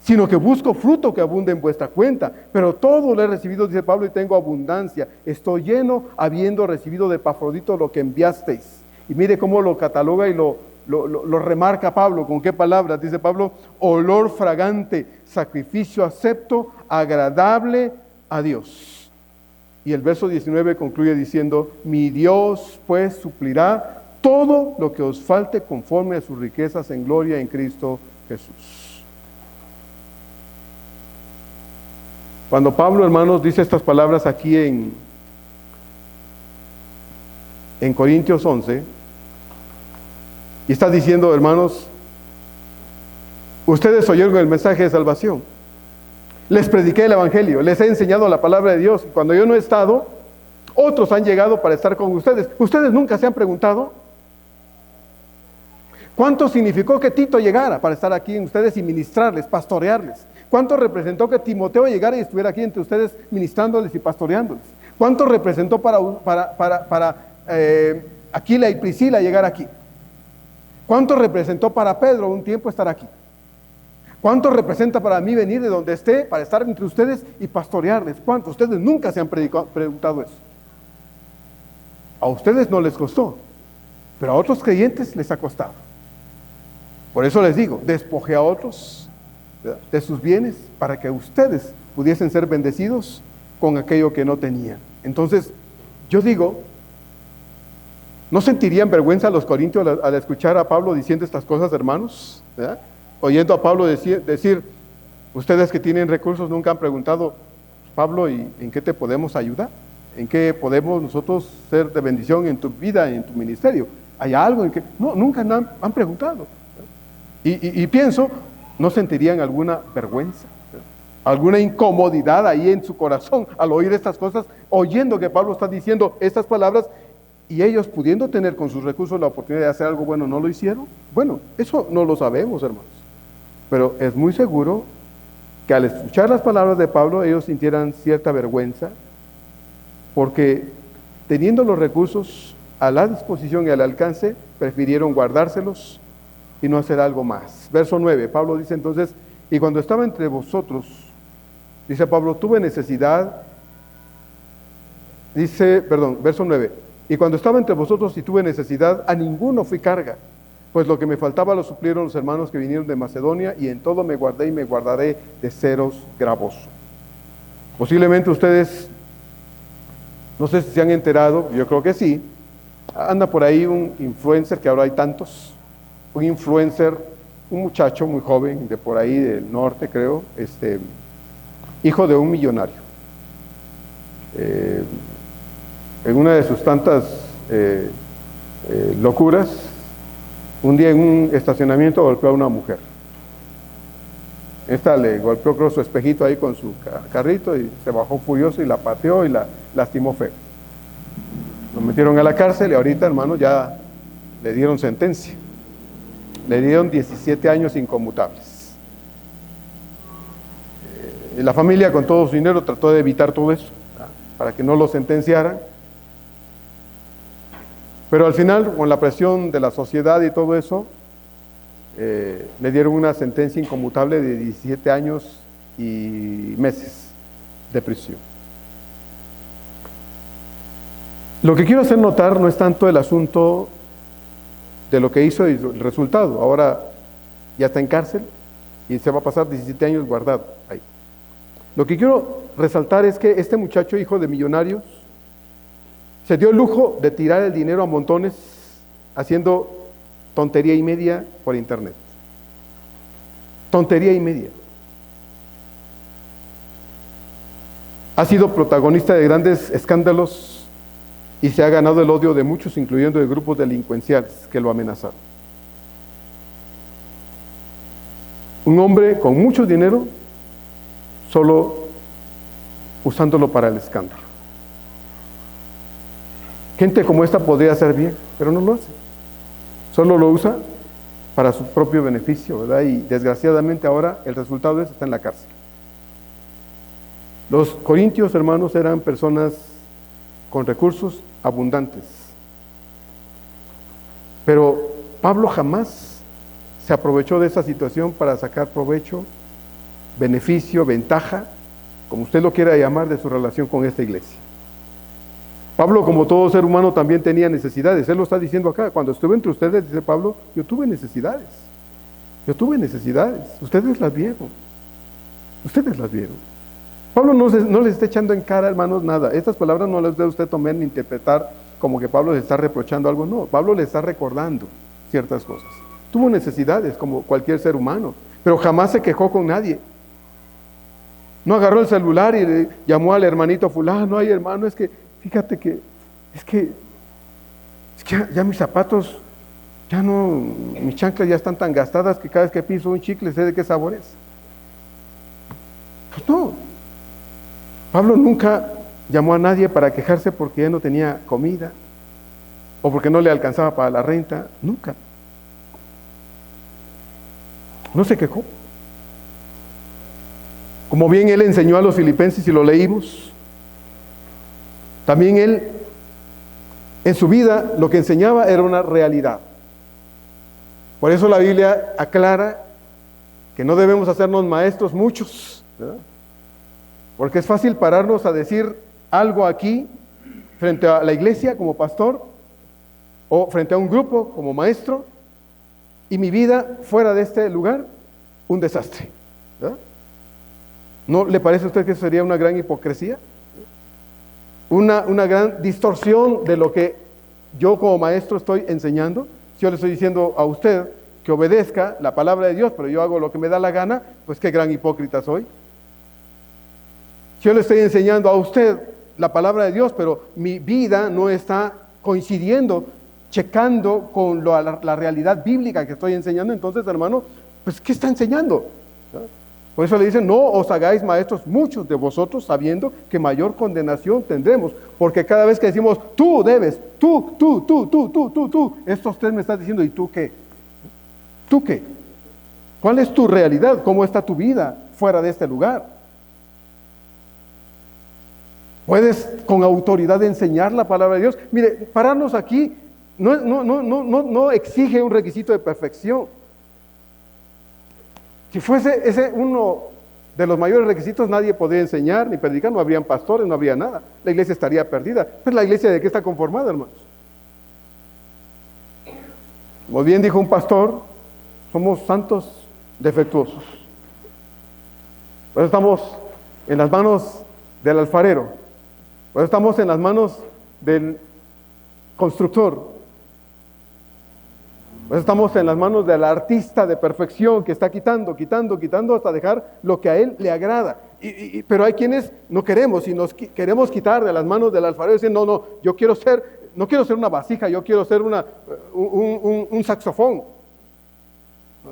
sino que busco fruto que abunde en vuestra cuenta. Pero todo lo he recibido, dice Pablo, y tengo abundancia. Estoy lleno, habiendo recibido de Epafrodito lo que enviasteis. Y mire cómo lo cataloga y lo remarca Pablo. ¿Con qué palabras? Dice Pablo, olor fragante, sacrificio acepto, agradable a Dios. Y el verso 19 concluye diciendo, mi Dios pues suplirá todo lo que os falte conforme a sus riquezas en gloria en Cristo Jesús. Cuando Pablo, hermanos, dice estas palabras aquí en Corintios 11, y está diciendo, hermanos, ustedes oyeron el mensaje de salvación, les prediqué el Evangelio, les he enseñado la palabra de Dios. Cuando yo no he estado, otros han llegado para estar con ustedes. ¿Ustedes nunca se han preguntado cuánto significó que Tito llegara para estar aquí en ustedes y ministrarles, pastorearles? ¿Cuánto representó que Timoteo llegara y estuviera aquí entre ustedes ministrándoles y pastoreándoles? ¿Cuánto representó para Aquila y Priscila llegar aquí? ¿Cuánto representó para Pedro un tiempo estar aquí? ¿Cuánto representa para mí venir de donde esté para estar entre ustedes y pastorearles? ¿Cuánto? Ustedes nunca se han preguntado eso. A ustedes no les costó, pero a otros creyentes les ha costado. Por eso les digo, despoje a otros de sus bienes para que ustedes pudiesen ser bendecidos con aquello que no tenían. Entonces, yo digo, ¿no sentirían vergüenza los corintios al escuchar a Pablo diciendo estas cosas, hermanos? ¿Verdad? Oyendo a Pablo decir, ustedes que tienen recursos nunca han preguntado, Pablo, ¿y en qué te podemos ayudar? ¿En qué podemos nosotros ser de bendición en tu vida, en tu ministerio? ¿Hay algo en que...? No, nunca han preguntado. Y pienso, ¿no sentirían alguna vergüenza? Alguna incomodidad ahí en su corazón al oír estas cosas, oyendo que Pablo está diciendo estas palabras y ellos pudiendo tener con sus recursos la oportunidad de hacer algo bueno, ¿no lo hicieron? Bueno, eso no lo sabemos, hermanos. Pero es muy seguro que al escuchar las palabras de Pablo, ellos sintieran cierta vergüenza, porque teniendo los recursos a la disposición y al alcance, prefirieron guardárselos y no hacer algo más. Verso 9, Pablo dice entonces, y cuando estaba entre vosotros, dice Pablo, tuve necesidad, verso 9, y cuando estaba entre vosotros y tuve necesidad, a ninguno fui carga, pues lo que me faltaba lo suplieron los hermanos que vinieron de Macedonia, y en todo me guardé y me guardaré de seros gravoso. Posiblemente ustedes, no sé si se han enterado, yo creo que sí, anda por ahí un influencer, que ahora hay tantos, un influencer, un muchacho muy joven, de por ahí del norte creo, hijo de un millonario. En una de sus tantas locuras. Un día en un estacionamiento golpeó a una mujer. Esta le golpeó, creo, su espejito ahí con su carrito y se bajó furioso y la pateó y la lastimó feo. Lo metieron a la cárcel y ahorita, hermano, ya le dieron sentencia. Le dieron 17 años inconmutables. La familia con todo su dinero trató de evitar todo eso, para que no lo sentenciaran. Pero al final, con la presión de la sociedad y todo eso, le dieron una sentencia inconmutable de 17 años y meses de prisión. Lo que quiero hacer notar no es tanto el asunto de lo que hizo y el resultado. Ahora ya está en cárcel y se va a pasar 17 años guardado ahí. Lo que quiero resaltar es que este muchacho, hijo de millonarios, se dio el lujo de tirar el dinero a montones haciendo tontería y media por internet. Tontería y media. Ha sido protagonista de grandes escándalos y se ha ganado el odio de muchos, incluyendo de grupos delincuenciales que lo amenazaron. Un hombre con mucho dinero, solo usándolo para el escándalo. Gente como esta podría hacer bien, pero no lo hace. Solo lo usa para su propio beneficio, ¿verdad? Y desgraciadamente ahora el resultado de eso está en la cárcel. Los corintios, hermanos, eran personas con recursos abundantes. Pero Pablo jamás se aprovechó de esa situación para sacar provecho, beneficio, ventaja, como usted lo quiera llamar, de su relación con esta iglesia. Pablo, como todo ser humano, también tenía necesidades. Él lo está diciendo acá. Cuando estuve entre ustedes, dice Pablo, yo tuve necesidades. Yo tuve necesidades. Ustedes las vieron. Ustedes las vieron. Pablo no les está echando en cara, hermanos, nada. Estas palabras no las debe usted tomar ni interpretar como que Pablo le está reprochando algo. No, Pablo le está recordando ciertas cosas. Tuvo necesidades como cualquier ser humano, pero jamás se quejó con nadie. No agarró el celular y le llamó al hermanito fulano, ay hermano, es que fíjate que ya mis zapatos, ya no, mis chanclas ya están tan gastadas que cada vez que piso un chicle sé de qué sabor es. Pues no. Pablo nunca llamó a nadie para quejarse porque ya no tenía comida o porque no le alcanzaba para la renta. Nunca. No se quejó. Como bien él enseñó a los filipenses y lo leímos, también él en su vida lo que enseñaba era una realidad. Por eso la Biblia aclara que no debemos hacernos maestros muchos, ¿verdad? Porque es fácil pararnos a decir algo aquí frente a la iglesia como pastor o frente a un grupo como maestro y mi vida fuera de este lugar un desastre, ¿verdad? ¿No le parece a usted que eso sería una gran hipocresía? Una gran distorsión de lo que yo como maestro estoy enseñando. Si yo le estoy diciendo a usted que obedezca la palabra de Dios, pero yo hago lo que me da la gana, pues qué gran hipócrita soy. Si yo le estoy enseñando a usted la palabra de Dios, pero mi vida no está coincidiendo, checando con la realidad bíblica que estoy enseñando, entonces, hermano, pues ¿qué está enseñando? ¿Verdad? Por eso le dicen, no os hagáis maestros muchos de vosotros, sabiendo que mayor condenación tendremos. Porque cada vez que decimos, tú debes, tú, estos tres me están diciendo, ¿y tú qué? ¿Tú qué? ¿Cuál es tu realidad? ¿Cómo está tu vida fuera de este lugar? ¿Puedes con autoridad enseñar la palabra de Dios? Mire, pararnos aquí no exige un requisito de perfección. Si fuese ese uno de los mayores requisitos, nadie podría enseñar ni predicar, no habrían pastores, no habría nada. La iglesia estaría perdida. Pues la iglesia, ¿de qué está conformada, hermanos? Como bien dijo un pastor, somos santos defectuosos. Por eso estamos en las manos del alfarero. Por eso estamos en las manos del constructor. Pues estamos en las manos del artista de perfección que está quitando hasta dejar lo que a él le agrada. Pero hay quienes no queremos y nos queremos quitar de las manos del alfarero diciendo, no, yo quiero ser no quiero ser una vasija, yo quiero ser un saxofón.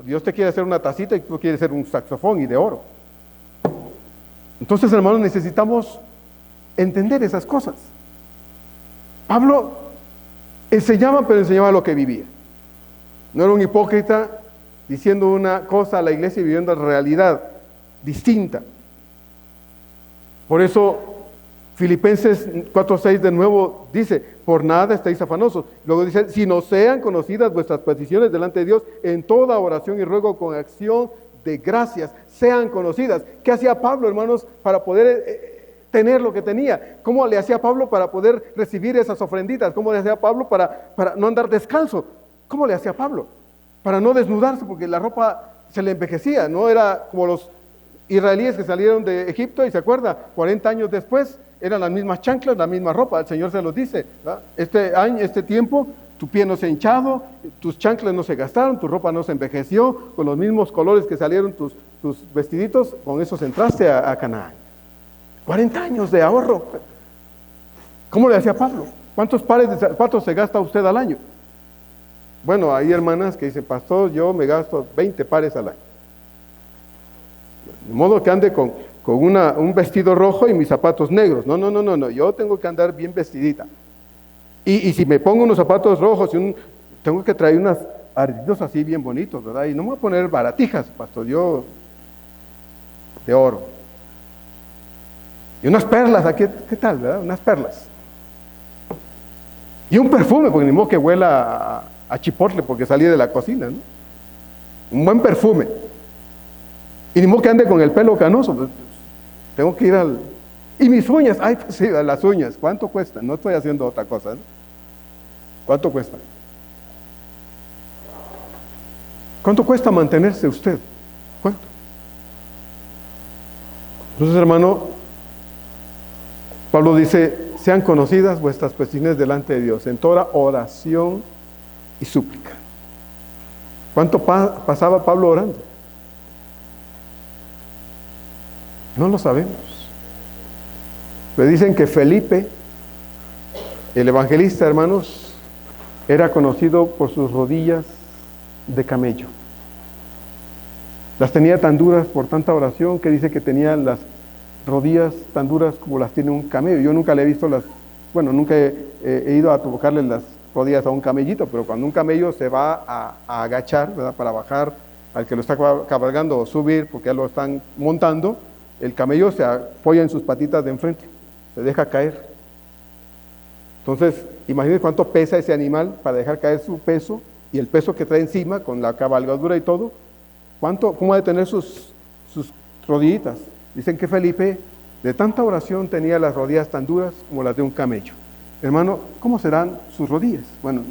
Dios te quiere hacer una tacita y tú quieres ser un saxofón y de oro. Entonces, hermanos, necesitamos entender esas cosas. Pablo enseñaba, pero enseñaba lo que vivía. No era un hipócrita diciendo una cosa a la iglesia y viviendo la realidad distinta. Por eso, Filipenses 4:6 de nuevo dice, por nada estáis afanosos. Luego dice, si no sean conocidas vuestras peticiones delante de Dios, en toda oración y ruego con acción de gracias, sean conocidas. ¿Qué hacía Pablo, hermanos, para poder tener lo que tenía? ¿Cómo le hacía Pablo para poder recibir esas ofrenditas? ¿Cómo le hacía Pablo para no andar descalzo? ¿Cómo le hacía Pablo? Para no desnudarse, porque la ropa se le envejecía, no era como los israelíes que salieron de Egipto, y se acuerda, 40 años después, eran las mismas chanclas, la misma ropa. El Señor se los dice, ¿verdad? Este tiempo, tu pie no se ha hinchado, tus chanclas no se gastaron, tu ropa no se envejeció, con los mismos colores que salieron tus vestiditos, con esos entraste a Canaán. 40 años de ahorro. ¿Cómo le hacía Pablo? ¿Cuántos pares de zapatos se gasta usted al año? Bueno, hay hermanas que dicen, pastor, yo me gasto 20 pares al año. De modo que ande con un vestido rojo y mis zapatos negros. No, yo tengo que andar bien vestidita. Y si me pongo unos zapatos rojos, tengo que traer unos aretitos así bien bonitos, ¿verdad? Y no me voy a poner baratijas, pastor, yo de oro. Y unas perlas, ¿qué tal, verdad? Unas perlas. Y un perfume, porque ni modo que huela a chipotle porque salí de la cocina, ¿no? Un buen perfume. Y ni modo que ande con el pelo canoso, pues, tengo que ir Y mis uñas, ay, pues sí, las uñas, ¿cuánto cuestan? No estoy haciendo otra cosa, ¿no? ¿Cuánto cuesta? ¿Cuánto cuesta mantenerse usted? ¿Cuánto? Entonces, hermano, Pablo dice, sean conocidas vuestras peticiones delante de Dios, en toda oración y súplica. ¿Cuánto pasaba Pablo orando? No lo sabemos. Le dicen que Felipe, el evangelista, hermanos, era conocido por sus rodillas de camello. Las tenía tan duras por tanta oración que dice que tenía las rodillas tan duras como las tiene un camello. Yo nunca le he visto nunca he ido a tocarle las rodillas a un camellito, pero cuando un camello se va a agachar, ¿verdad?, para bajar al que lo está cabalgando o subir porque ya lo están montando, el camello se apoya en sus patitas de enfrente, se deja caer. Entonces, imagínense cuánto pesa ese animal para dejar caer su peso y el peso que trae encima con la cabalgadura y todo. ¿Cómo ha de tener sus rodillitas? Dicen que Felipe, de tanta oración, tenía las rodillas tan duras como las de un camello. Hermano, ¿cómo serán sus rodillas? Bueno,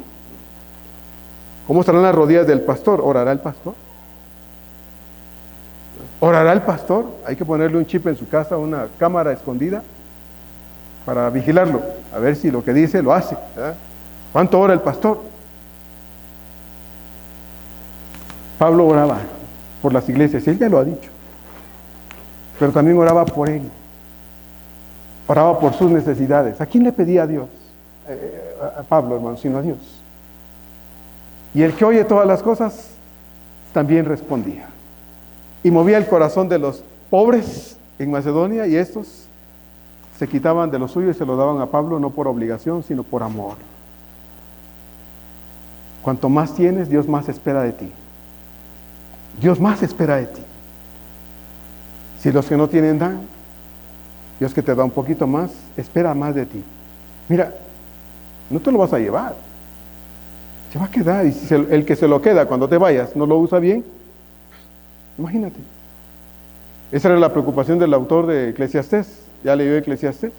¿cómo estarán las rodillas del pastor? ¿Orará el pastor? ¿Orará el pastor? Hay que ponerle un chip en su casa, una cámara escondida para vigilarlo, a ver si lo que dice lo hace, ¿verdad? ¿Cuánto ora el pastor? Pablo oraba por las iglesias, él ya lo ha dicho, pero también oraba por él, oraba por sus necesidades. ¿A quién le pedía a Dios? A Pablo, hermano, sino a Dios. Y el que oye todas las cosas también respondía y movía el corazón de los pobres en Macedonia, y estos se quitaban de lo suyo y se lo daban a Pablo, no por obligación, sino por amor. Cuanto más tienes, Dios más espera de ti. Dios más espera de ti. Si los que no tienen dan, Dios que te da un poquito más, espera más de ti. Mira, no te lo vas a llevar, se va a quedar. Y si el que se lo queda cuando te vayas no lo usa bien, imagínate. Esa era la preocupación del autor de Eclesiastés. Ya leyó Eclesiastés.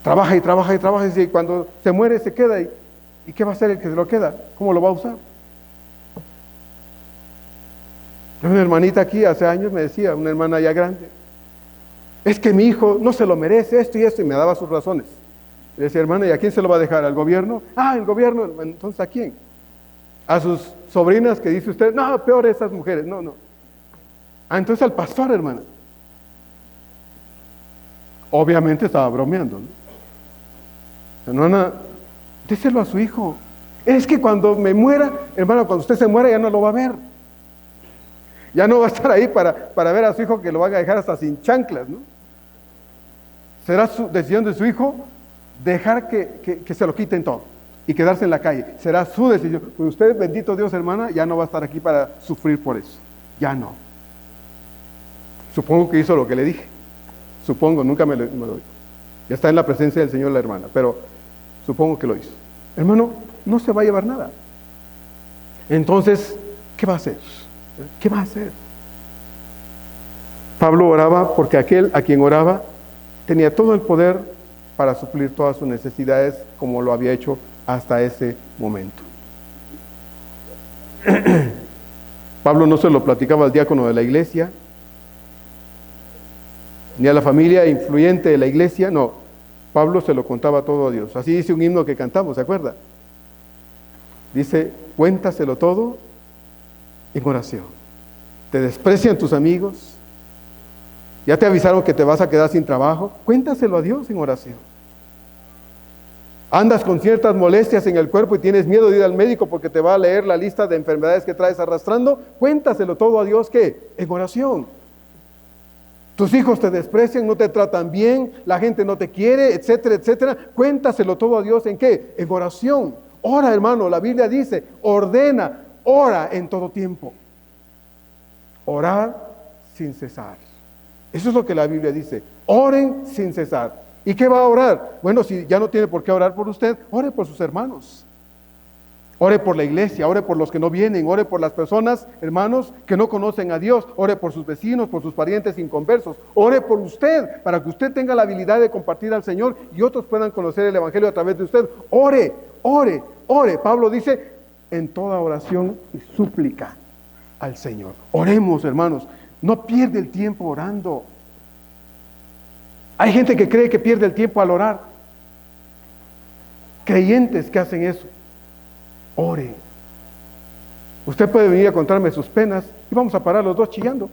Trabaja y trabaja y trabaja, y cuando se muere se queda. ¿Y qué va a hacer el que se lo queda? ¿Cómo lo va a usar? Una hermanita aquí hace años me decía, una hermana ya grande, es que mi hijo no se lo merece, esto y esto, y me daba sus razones. Le decía, hermana, ¿y a quién se lo va a dejar? ¿Al gobierno? Ah, el gobierno. Entonces, ¿a quién? A sus sobrinas, que dice usted, no, peor esas mujeres. No. Ah, entonces al pastor, hermana. Obviamente estaba bromeando, ¿no? Hermana, déselo a su hijo. Es que cuando me muera, hermano, cuando usted se muera ya no lo va a ver. Ya no va a estar ahí para ver a su hijo, que lo van a dejar hasta sin chanclas, ¿no? Será su decisión de su hijo dejar que se lo quiten todo y quedarse en la calle. Será su decisión. Pues usted, bendito Dios, hermana, ya no va a estar aquí para sufrir por eso. Ya no. Supongo que hizo lo que le dije. Supongo, nunca me lo dijo. Ya está en la presencia del Señor la hermana, pero supongo que lo hizo. Hermano, no se va a llevar nada. Entonces, ¿qué va a hacer? ¿Qué va a hacer? Pablo oraba porque aquel a quien oraba tenía todo el poder para suplir todas sus necesidades, como lo había hecho hasta ese momento. Pablo no se lo platicaba al diácono de la iglesia, ni a la familia influyente de la iglesia, no. Pablo se lo contaba todo a Dios. Así dice un himno que cantamos, ¿se acuerda? Dice, cuéntaselo todo en oración. Te desprecian tus amigos, ya te avisaron que te vas a quedar sin trabajo, cuéntaselo a Dios en oración. Andas con ciertas molestias en el cuerpo y tienes miedo de ir al médico porque te va a leer la lista de enfermedades que traes arrastrando, cuéntaselo todo a Dios, ¿qué? En oración. Tus hijos te desprecian, no te tratan bien, la gente no te quiere, etcétera, etcétera. Cuéntaselo todo a Dios, ¿en qué? En oración. Ora, hermano, la Biblia dice, ordena, ora en todo tiempo. Orar sin cesar. Eso es lo que la Biblia dice. Oren sin cesar. ¿Y qué va a orar? Bueno, si ya no tiene por qué orar por usted, ore por sus hermanos. Ore por la iglesia, ore por los que no vienen, ore por las personas, hermanos, que no conocen a Dios, ore por sus vecinos, por sus parientes inconversos, ore por usted, para que usted tenga la habilidad de compartir al Señor y otros puedan conocer el Evangelio a través de usted. Ore, ore, ore. Pablo dice, en toda oración y súplica al Señor. Oremos, hermanos, no pierde el tiempo orando. Hay gente que cree que pierde el tiempo al orar. Creyentes que hacen eso. Ore. Usted puede venir a contarme sus penas y vamos a parar los dos chillando.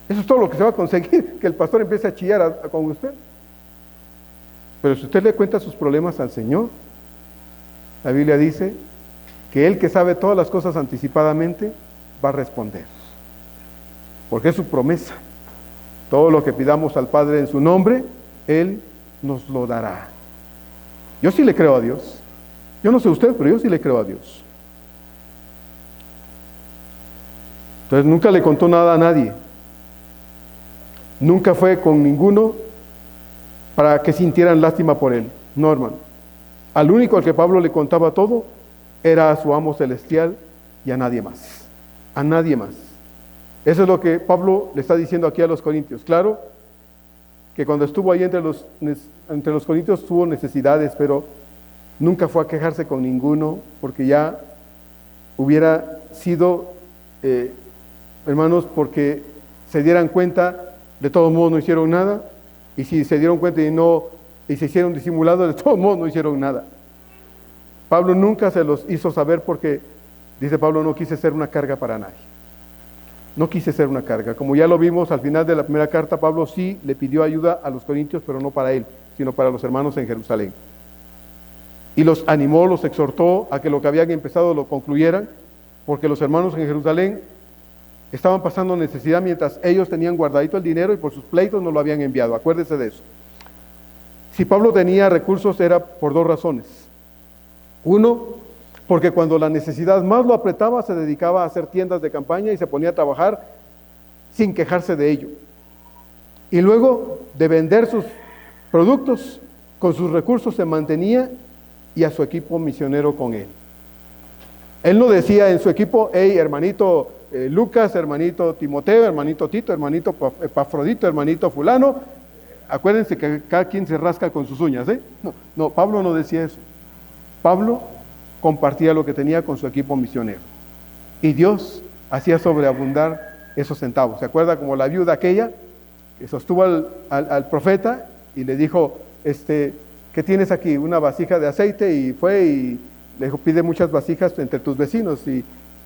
Eso es todo lo que se va a conseguir, que el pastor empiece a chillar con usted. Pero si usted le cuenta sus problemas al Señor, la Biblia dice que Él, que sabe todas las cosas anticipadamente, va a responder. Porque es su promesa. Todo lo que pidamos al Padre en su nombre, Él nos lo dará. Yo sí le creo a Dios. Yo no sé usted, pero yo sí le creo a Dios. Entonces nunca le contó nada a nadie. Nunca fue con ninguno para que sintieran lástima por él. No, hermano. Al único al que Pablo le contaba todo era a su amo celestial y a nadie más. A nadie más. Eso es lo que Pablo le está diciendo aquí a los corintios. Claro que cuando estuvo ahí entre los corintios tuvo necesidades, pero nunca fue a quejarse con ninguno, porque ya hubiera sido, hermanos, porque se dieran cuenta, de todos modos no hicieron nada, y si se dieron cuenta y se hicieron disimulados, de todos modos no hicieron nada. Pablo nunca se los hizo saber porque, dice Pablo, no quise ser una carga para nadie. No quise ser una carga. Como ya lo vimos al final de la primera carta, Pablo sí le pidió ayuda a los corintios, pero no para él, sino para los hermanos en Jerusalén. Y los animó, los exhortó a que lo que habían empezado lo concluyeran, porque los hermanos en Jerusalén estaban pasando necesidad mientras ellos tenían guardadito el dinero y por sus pleitos no lo habían enviado. Acuérdese de eso. Si Pablo tenía recursos era por dos razones. Uno, porque cuando la necesidad más lo apretaba, se dedicaba a hacer tiendas de campaña y se ponía a trabajar sin quejarse de ello. Y luego de vender sus productos, con sus recursos se mantenía y a su equipo misionero con él. Él no decía en su equipo, hey, hermanito Lucas, hermanito Timoteo, hermanito Tito, hermanito Epafrodito, hermanito fulano, acuérdense que cada quien se rasca con sus uñas, ¿eh? No, Pablo no decía eso. Pablo compartía lo que tenía con su equipo misionero. Y Dios hacía sobreabundar esos centavos. ¿Se acuerda como la viuda aquella que sostuvo al profeta y le dijo, ¿qué tienes aquí? Una vasija de aceite, y fue y le dijo, pide muchas vasijas entre tus vecinos,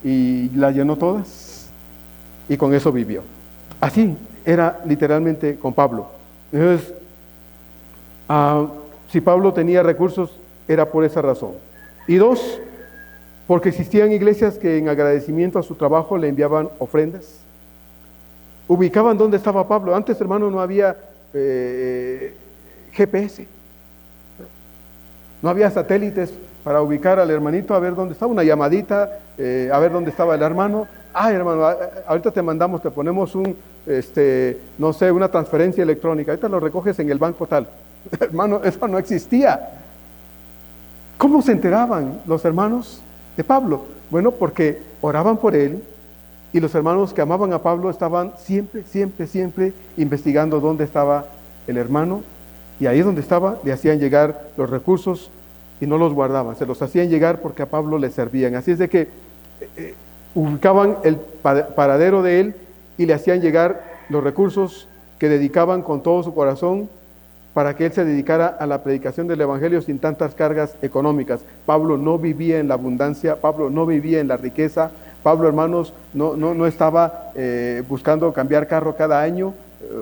y la llenó todas y con eso vivió. Así era literalmente con Pablo. Entonces, Si Pablo tenía recursos, era por esa razón. Y dos, porque existían iglesias que en agradecimiento a su trabajo le enviaban ofrendas. Ubicaban dónde estaba Pablo. Antes, hermano, no había GPS. No había satélites para ubicar al hermanito, a ver dónde estaba, una llamadita, a ver dónde estaba el hermano. Hermano, ahorita te mandamos, te ponemos no sé, una transferencia electrónica. Ahorita lo recoges en el banco tal. Hermano, eso no existía. ¿Cómo se enteraban los hermanos de Pablo? Bueno, porque oraban por él y los hermanos que amaban a Pablo estaban siempre investigando dónde estaba el hermano, y ahí donde estaba le hacían llegar los recursos y no los guardaban, se los hacían llegar porque a Pablo le servían. Así es de que ubicaban el paradero de él y le hacían llegar los recursos que dedicaban con todo su corazón para que él se dedicara a la predicación del evangelio sin tantas cargas económicas. Pablo no vivía en la abundancia, Pablo no vivía en la riqueza. Pablo, hermanos, no estaba buscando cambiar carro cada año,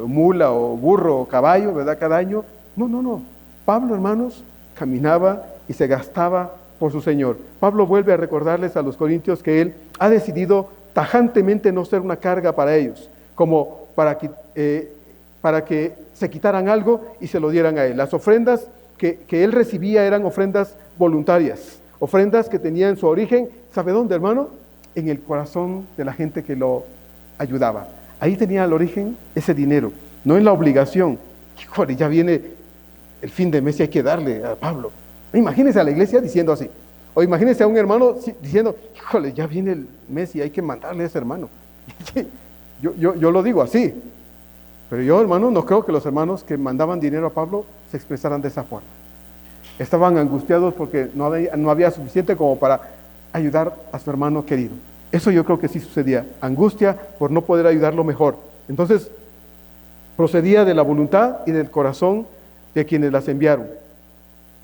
mula o burro o caballo, ¿verdad? Cada año. No. Pablo, hermanos, caminaba y se gastaba por su Señor. Pablo vuelve a recordarles a los corintios que él ha decidido tajantemente no ser una carga para ellos, como para que se quitaran algo y se lo dieran a él. Las ofrendas que él recibía eran ofrendas voluntarias, ofrendas que tenían su origen, ¿sabe dónde, hermano? En el corazón de la gente que lo ayudaba. Ahí tenía el origen ese dinero, no en la obligación. Híjole, ya viene el fin de mes y hay que darle a Pablo. Imagínense a la iglesia diciendo así, o imagínense a un hermano diciendo, híjole, ya viene el mes y hay que mandarle a ese hermano. Yo lo digo así, pero yo, hermano, no creo que los hermanos que mandaban dinero a Pablo se expresaran de esa forma. Estaban angustiados porque no había suficiente como para ayudar a su hermano querido. Eso yo creo que sí sucedía, angustia por no poder ayudarlo mejor. Entonces, procedía de la voluntad y del corazón de quienes las enviaron.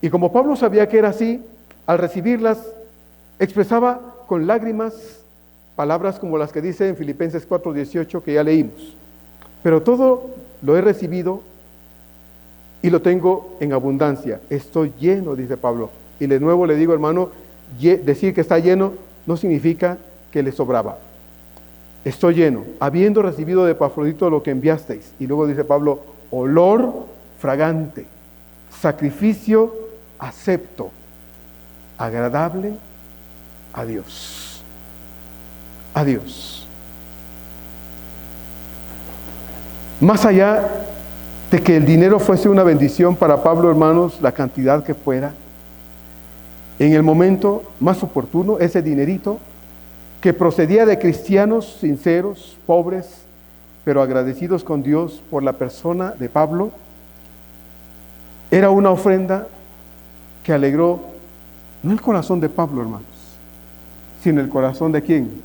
Y como Pablo sabía que era así, al recibirlas, expresaba con lágrimas palabras como las que dice en Filipenses 4:18 que ya leímos. Pero todo lo he recibido y lo tengo en abundancia. Estoy lleno, dice Pablo. Y de nuevo le digo, hermano, decir que está lleno no significa que le sobraba. Estoy lleno, habiendo recibido de Epafrodito lo que enviasteis. Y luego dice Pablo, olor fragante, sacrificio acepto, agradable a Dios. A Dios. Más allá de que el dinero fuese una bendición para Pablo, hermanos, la cantidad que fuera, en el momento más oportuno, ese dinerito que procedía de cristianos sinceros, pobres, pero agradecidos con Dios por la persona de Pablo, era una ofrenda que alegró no el corazón de Pablo, hermanos, sino el corazón de ¿quién?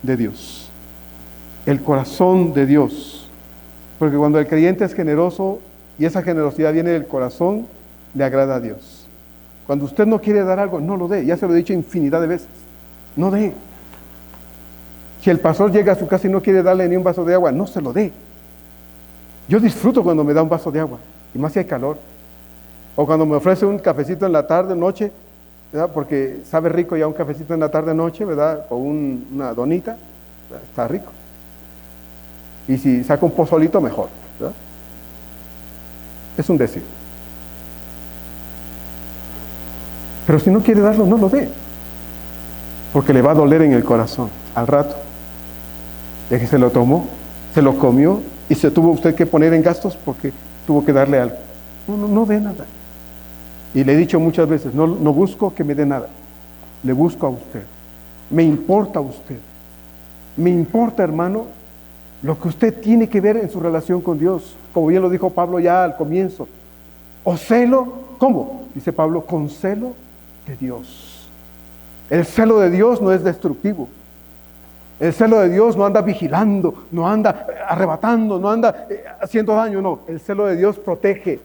De Dios. El corazón de Dios. Porque cuando el creyente es generoso y esa generosidad viene del corazón, le agrada a Dios. Cuando usted no quiere dar algo, no lo dé. Ya se lo he dicho infinidad de veces. No dé. Si el pastor llega a su casa y no quiere darle ni un vaso de agua, no se lo dé. Yo disfruto cuando me da un vaso de agua, y más si hay calor. O cuando me ofrece un cafecito en la tarde, noche, ¿verdad? Porque sabe rico ya un cafecito en la tarde, noche, ¿verdad? O una donita, ¿verdad? Está rico. Y si saca un pozolito, mejor, ¿verdad? Es un decir. Pero si no quiere darlo, no lo dé. Porque le va a doler en el corazón al rato. Ya que se lo tomó, se lo comió y se tuvo usted que poner en gastos porque tuvo que darle algo. No dé nada. Y le he dicho muchas veces, no busco que me dé nada. Le busco a usted. Me importa a usted. Me importa, hermano, lo que usted tiene que ver en su relación con Dios. Como bien lo dijo Pablo ya al comienzo. O celo, ¿cómo? Dice Pablo, con celo de Dios. El celo de Dios no es destructivo. El celo de Dios no anda vigilando, no anda arrebatando, no anda haciendo daño, no. El celo de Dios protege.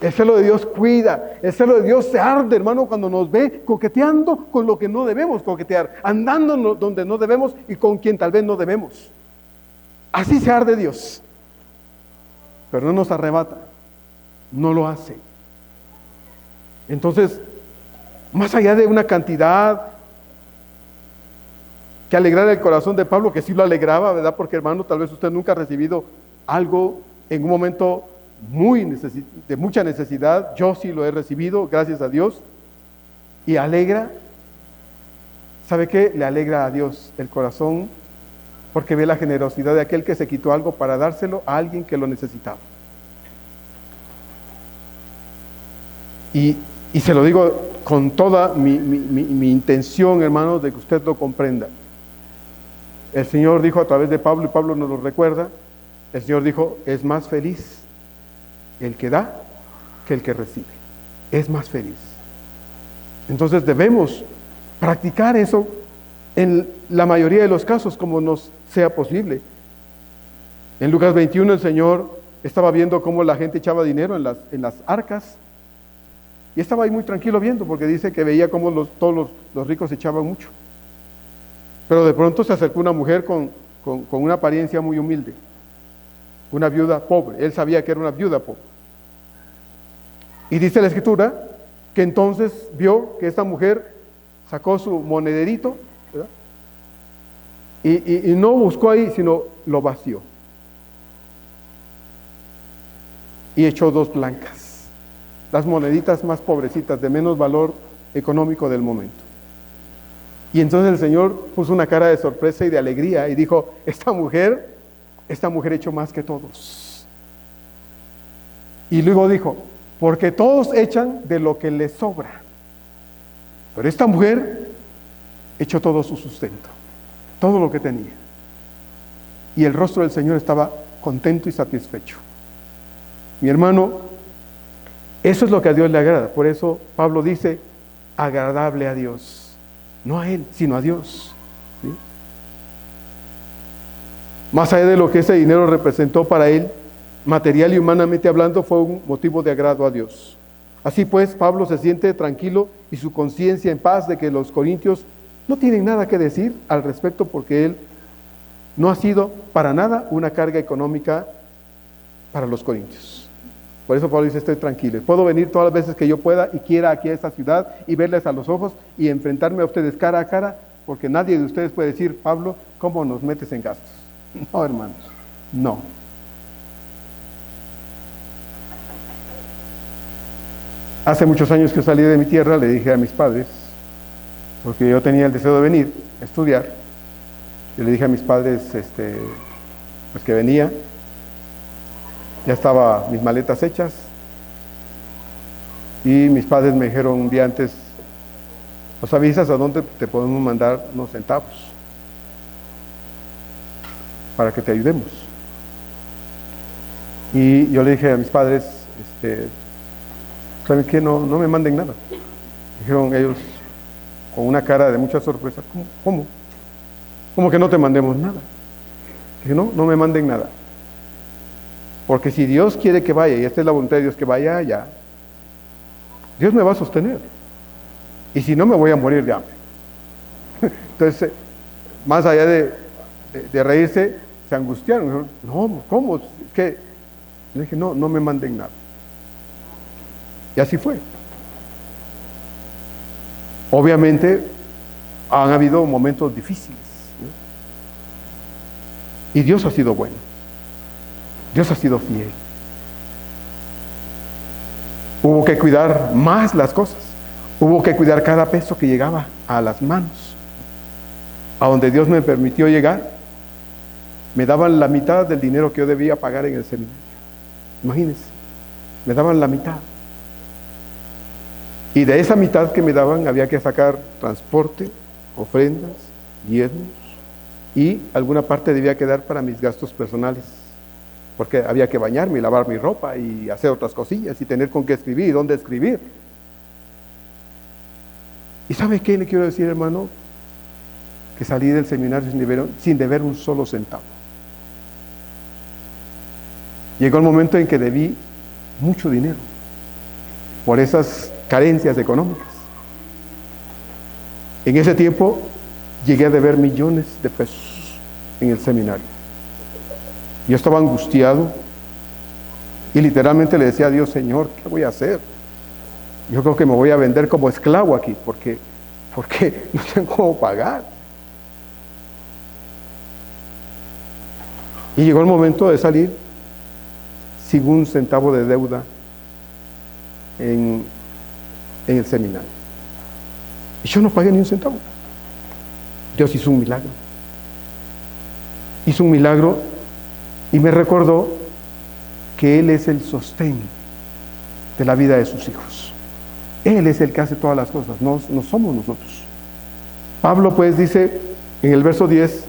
El celo de Dios cuida. El celo de Dios se arde, hermano, cuando nos ve coqueteando con lo que no debemos coquetear, andando donde no debemos y con quien tal vez no debemos. Así se arde Dios. Pero no nos arrebata. No lo hace. Entonces, más allá de una cantidad que alegrara el corazón de Pablo, que sí lo alegraba, ¿verdad? Porque, hermano, tal vez usted nunca ha recibido algo en un momento de mucha necesidad. Yo sí lo he recibido, gracias a Dios. Y alegra, ¿sabe qué? Le alegra a Dios el corazón, porque ve la generosidad de aquel que se quitó algo para dárselo a alguien que lo necesitaba. Y se lo digo con toda mi intención, hermanos, de que usted lo comprenda. El Señor dijo a través de Pablo, y Pablo nos lo recuerda, el Señor dijo, es más feliz el que da que el que recibe. Es más feliz. Entonces debemos practicar eso en la mayoría de los casos, como nos sea posible. En Lucas 21 el Señor estaba viendo cómo la gente echaba dinero en las arcas, y estaba ahí muy tranquilo viendo, porque dice que veía cómo todos los ricos echaban mucho. Pero de pronto se acercó una mujer con una apariencia muy humilde, una viuda pobre. Él sabía que era una viuda pobre. Y dice la Escritura que entonces vio que esta mujer sacó su monederito, ¿verdad? Y no buscó ahí, sino lo vació. Y echó 2 blancas, las moneditas más pobrecitas, de menos valor económico del momento. Y entonces el Señor puso una cara de sorpresa y de alegría y dijo, esta mujer echó más que todos. Y luego dijo, porque todos echan de lo que les sobra, pero esta mujer echó todo su sustento, todo lo que tenía. Y el rostro del Señor estaba contento y satisfecho. Mi hermano, eso es lo que a Dios le agrada. Por eso Pablo dice, agradable a Dios. No a Él, sino a Dios. ¿Sí? Más allá de lo que ese dinero representó para él, material y humanamente hablando, fue un motivo de agrado a Dios. Así pues, Pablo se siente tranquilo y su conciencia en paz de que los corintios no tienen nada que decir al respecto, porque él no ha sido para nada una carga económica para los corintios. Por eso Pablo dice, estoy tranquilo. Puedo venir todas las veces que yo pueda y quiera aquí a esta ciudad y verles a los ojos y enfrentarme a ustedes cara a cara, porque nadie de ustedes puede decir, Pablo, ¿cómo nos metes en gastos? No, hermanos, no. Hace muchos años que salí de mi tierra, le dije a mis padres, porque yo tenía el deseo de venir a estudiar, y le dije a mis padres pues que venía. Ya estaban mis maletas hechas y mis padres me dijeron un día antes, ¿nos avisas a dónde te podemos mandar unos centavos para que te ayudemos? Y yo le dije a mis padres, ¿saben qué? No me manden nada. Dijeron ellos con una cara de mucha sorpresa, ¿cómo? ¿Cómo que no te mandemos nada? Dije, no me manden nada. Porque si Dios quiere que vaya, y esta es la voluntad de Dios, que vaya allá, Dios me va a sostener. Y si no, me voy a morir de hambre. Entonces, más allá de reírse, se angustiaron. Dijeron, no, ¿cómo? Es que, le dije, no me manden nada. Y así fue. Obviamente, han habido momentos difíciles, ¿no? Y Dios ha sido bueno. Dios ha sido fiel. Hubo que cuidar más las cosas. Hubo que cuidar cada peso que llegaba a las manos. A donde Dios me permitió llegar, me daban la mitad del dinero que yo debía pagar en el seminario. Imagínense, me daban la mitad. Y de esa mitad que me daban había que sacar transporte, ofrendas, diezmos, y alguna parte debía quedar para mis gastos personales. Porque había que bañarme y lavar mi ropa y hacer otras cosillas y tener con qué escribir y dónde escribir. ¿Y sabe qué le quiero decir, hermano? Que salí del seminario sin deber un solo centavo. Llegó el momento en que debí mucho dinero por esas carencias económicas. En ese tiempo llegué a deber millones de pesos en el seminario. Yo estaba angustiado y literalmente le decía a Dios, Señor, ¿qué voy a hacer? yo creo que me voy a vender como esclavo aquí, porque no tengo cómo pagar. Y llegó el momento de salir sin un centavo de deuda en el seminario. Y yo no pagué ni un centavo. Dios hizo un milagro. Hizo un milagro y me recordó que Él es el sostén de la vida de sus hijos. Él es el que hace todas las cosas, no somos nosotros. Pablo pues dice en el verso 10,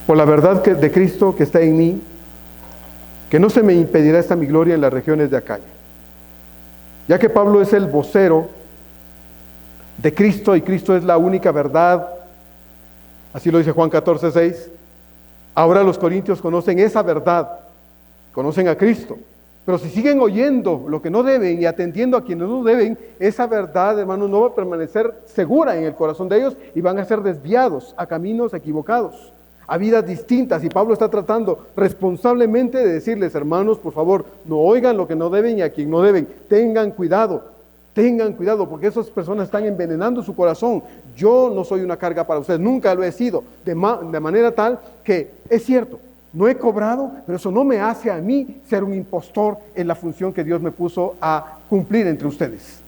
por la verdad de Cristo que está en mí, que no se me impedirá esta mi gloria en las regiones de Acaya. Ya que Pablo es el vocero de Cristo y Cristo es la única verdad, así lo dice Juan 14:6, ahora los corintios conocen esa verdad, conocen a Cristo, pero si siguen oyendo lo que no deben y atendiendo a quienes no deben, esa verdad, hermanos, no va a permanecer segura en el corazón de ellos y van a ser desviados a caminos equivocados, a vidas distintas. Y Pablo está tratando responsablemente de decirles, hermanos, por favor, no oigan lo que no deben y a quien no deben. Tengan cuidado, porque esas personas están envenenando su corazón. Yo no soy una carga para ustedes, nunca lo he sido, de manera tal que es cierto, no he cobrado, pero eso no me hace a mí ser un impostor en la función que Dios me puso a cumplir entre ustedes.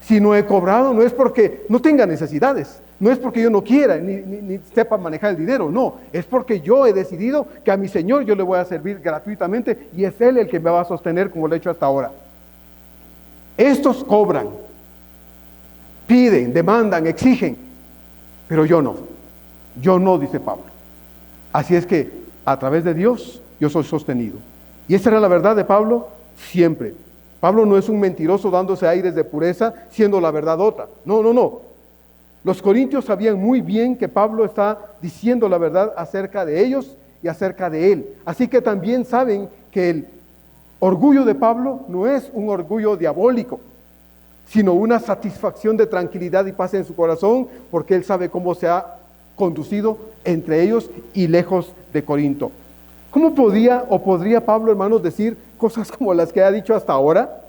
Si no he cobrado, no es porque no tenga necesidades, no es porque yo no quiera, ni sepa manejar el dinero, no, es porque yo he decidido que a mi Señor yo le voy a servir gratuitamente y es Él el que me va a sostener como lo he hecho hasta ahora. Estos cobran, piden, demandan, exigen, pero yo no, dice Pablo. Así es que a través de Dios yo soy sostenido. Y esa era la verdad de Pablo siempre. Pablo no es un mentiroso dándose aires de pureza, siendo la verdad otra. No. Los corintios sabían muy bien que Pablo está diciendo la verdad acerca de ellos y acerca de él. Así que también saben que el orgullo de Pablo no es un orgullo diabólico, sino una satisfacción de tranquilidad y paz en su corazón, porque él sabe cómo se ha conducido entre ellos y lejos de Corinto. ¿Cómo podría Pablo, hermanos, decir cosas como las que ha dicho hasta ahora,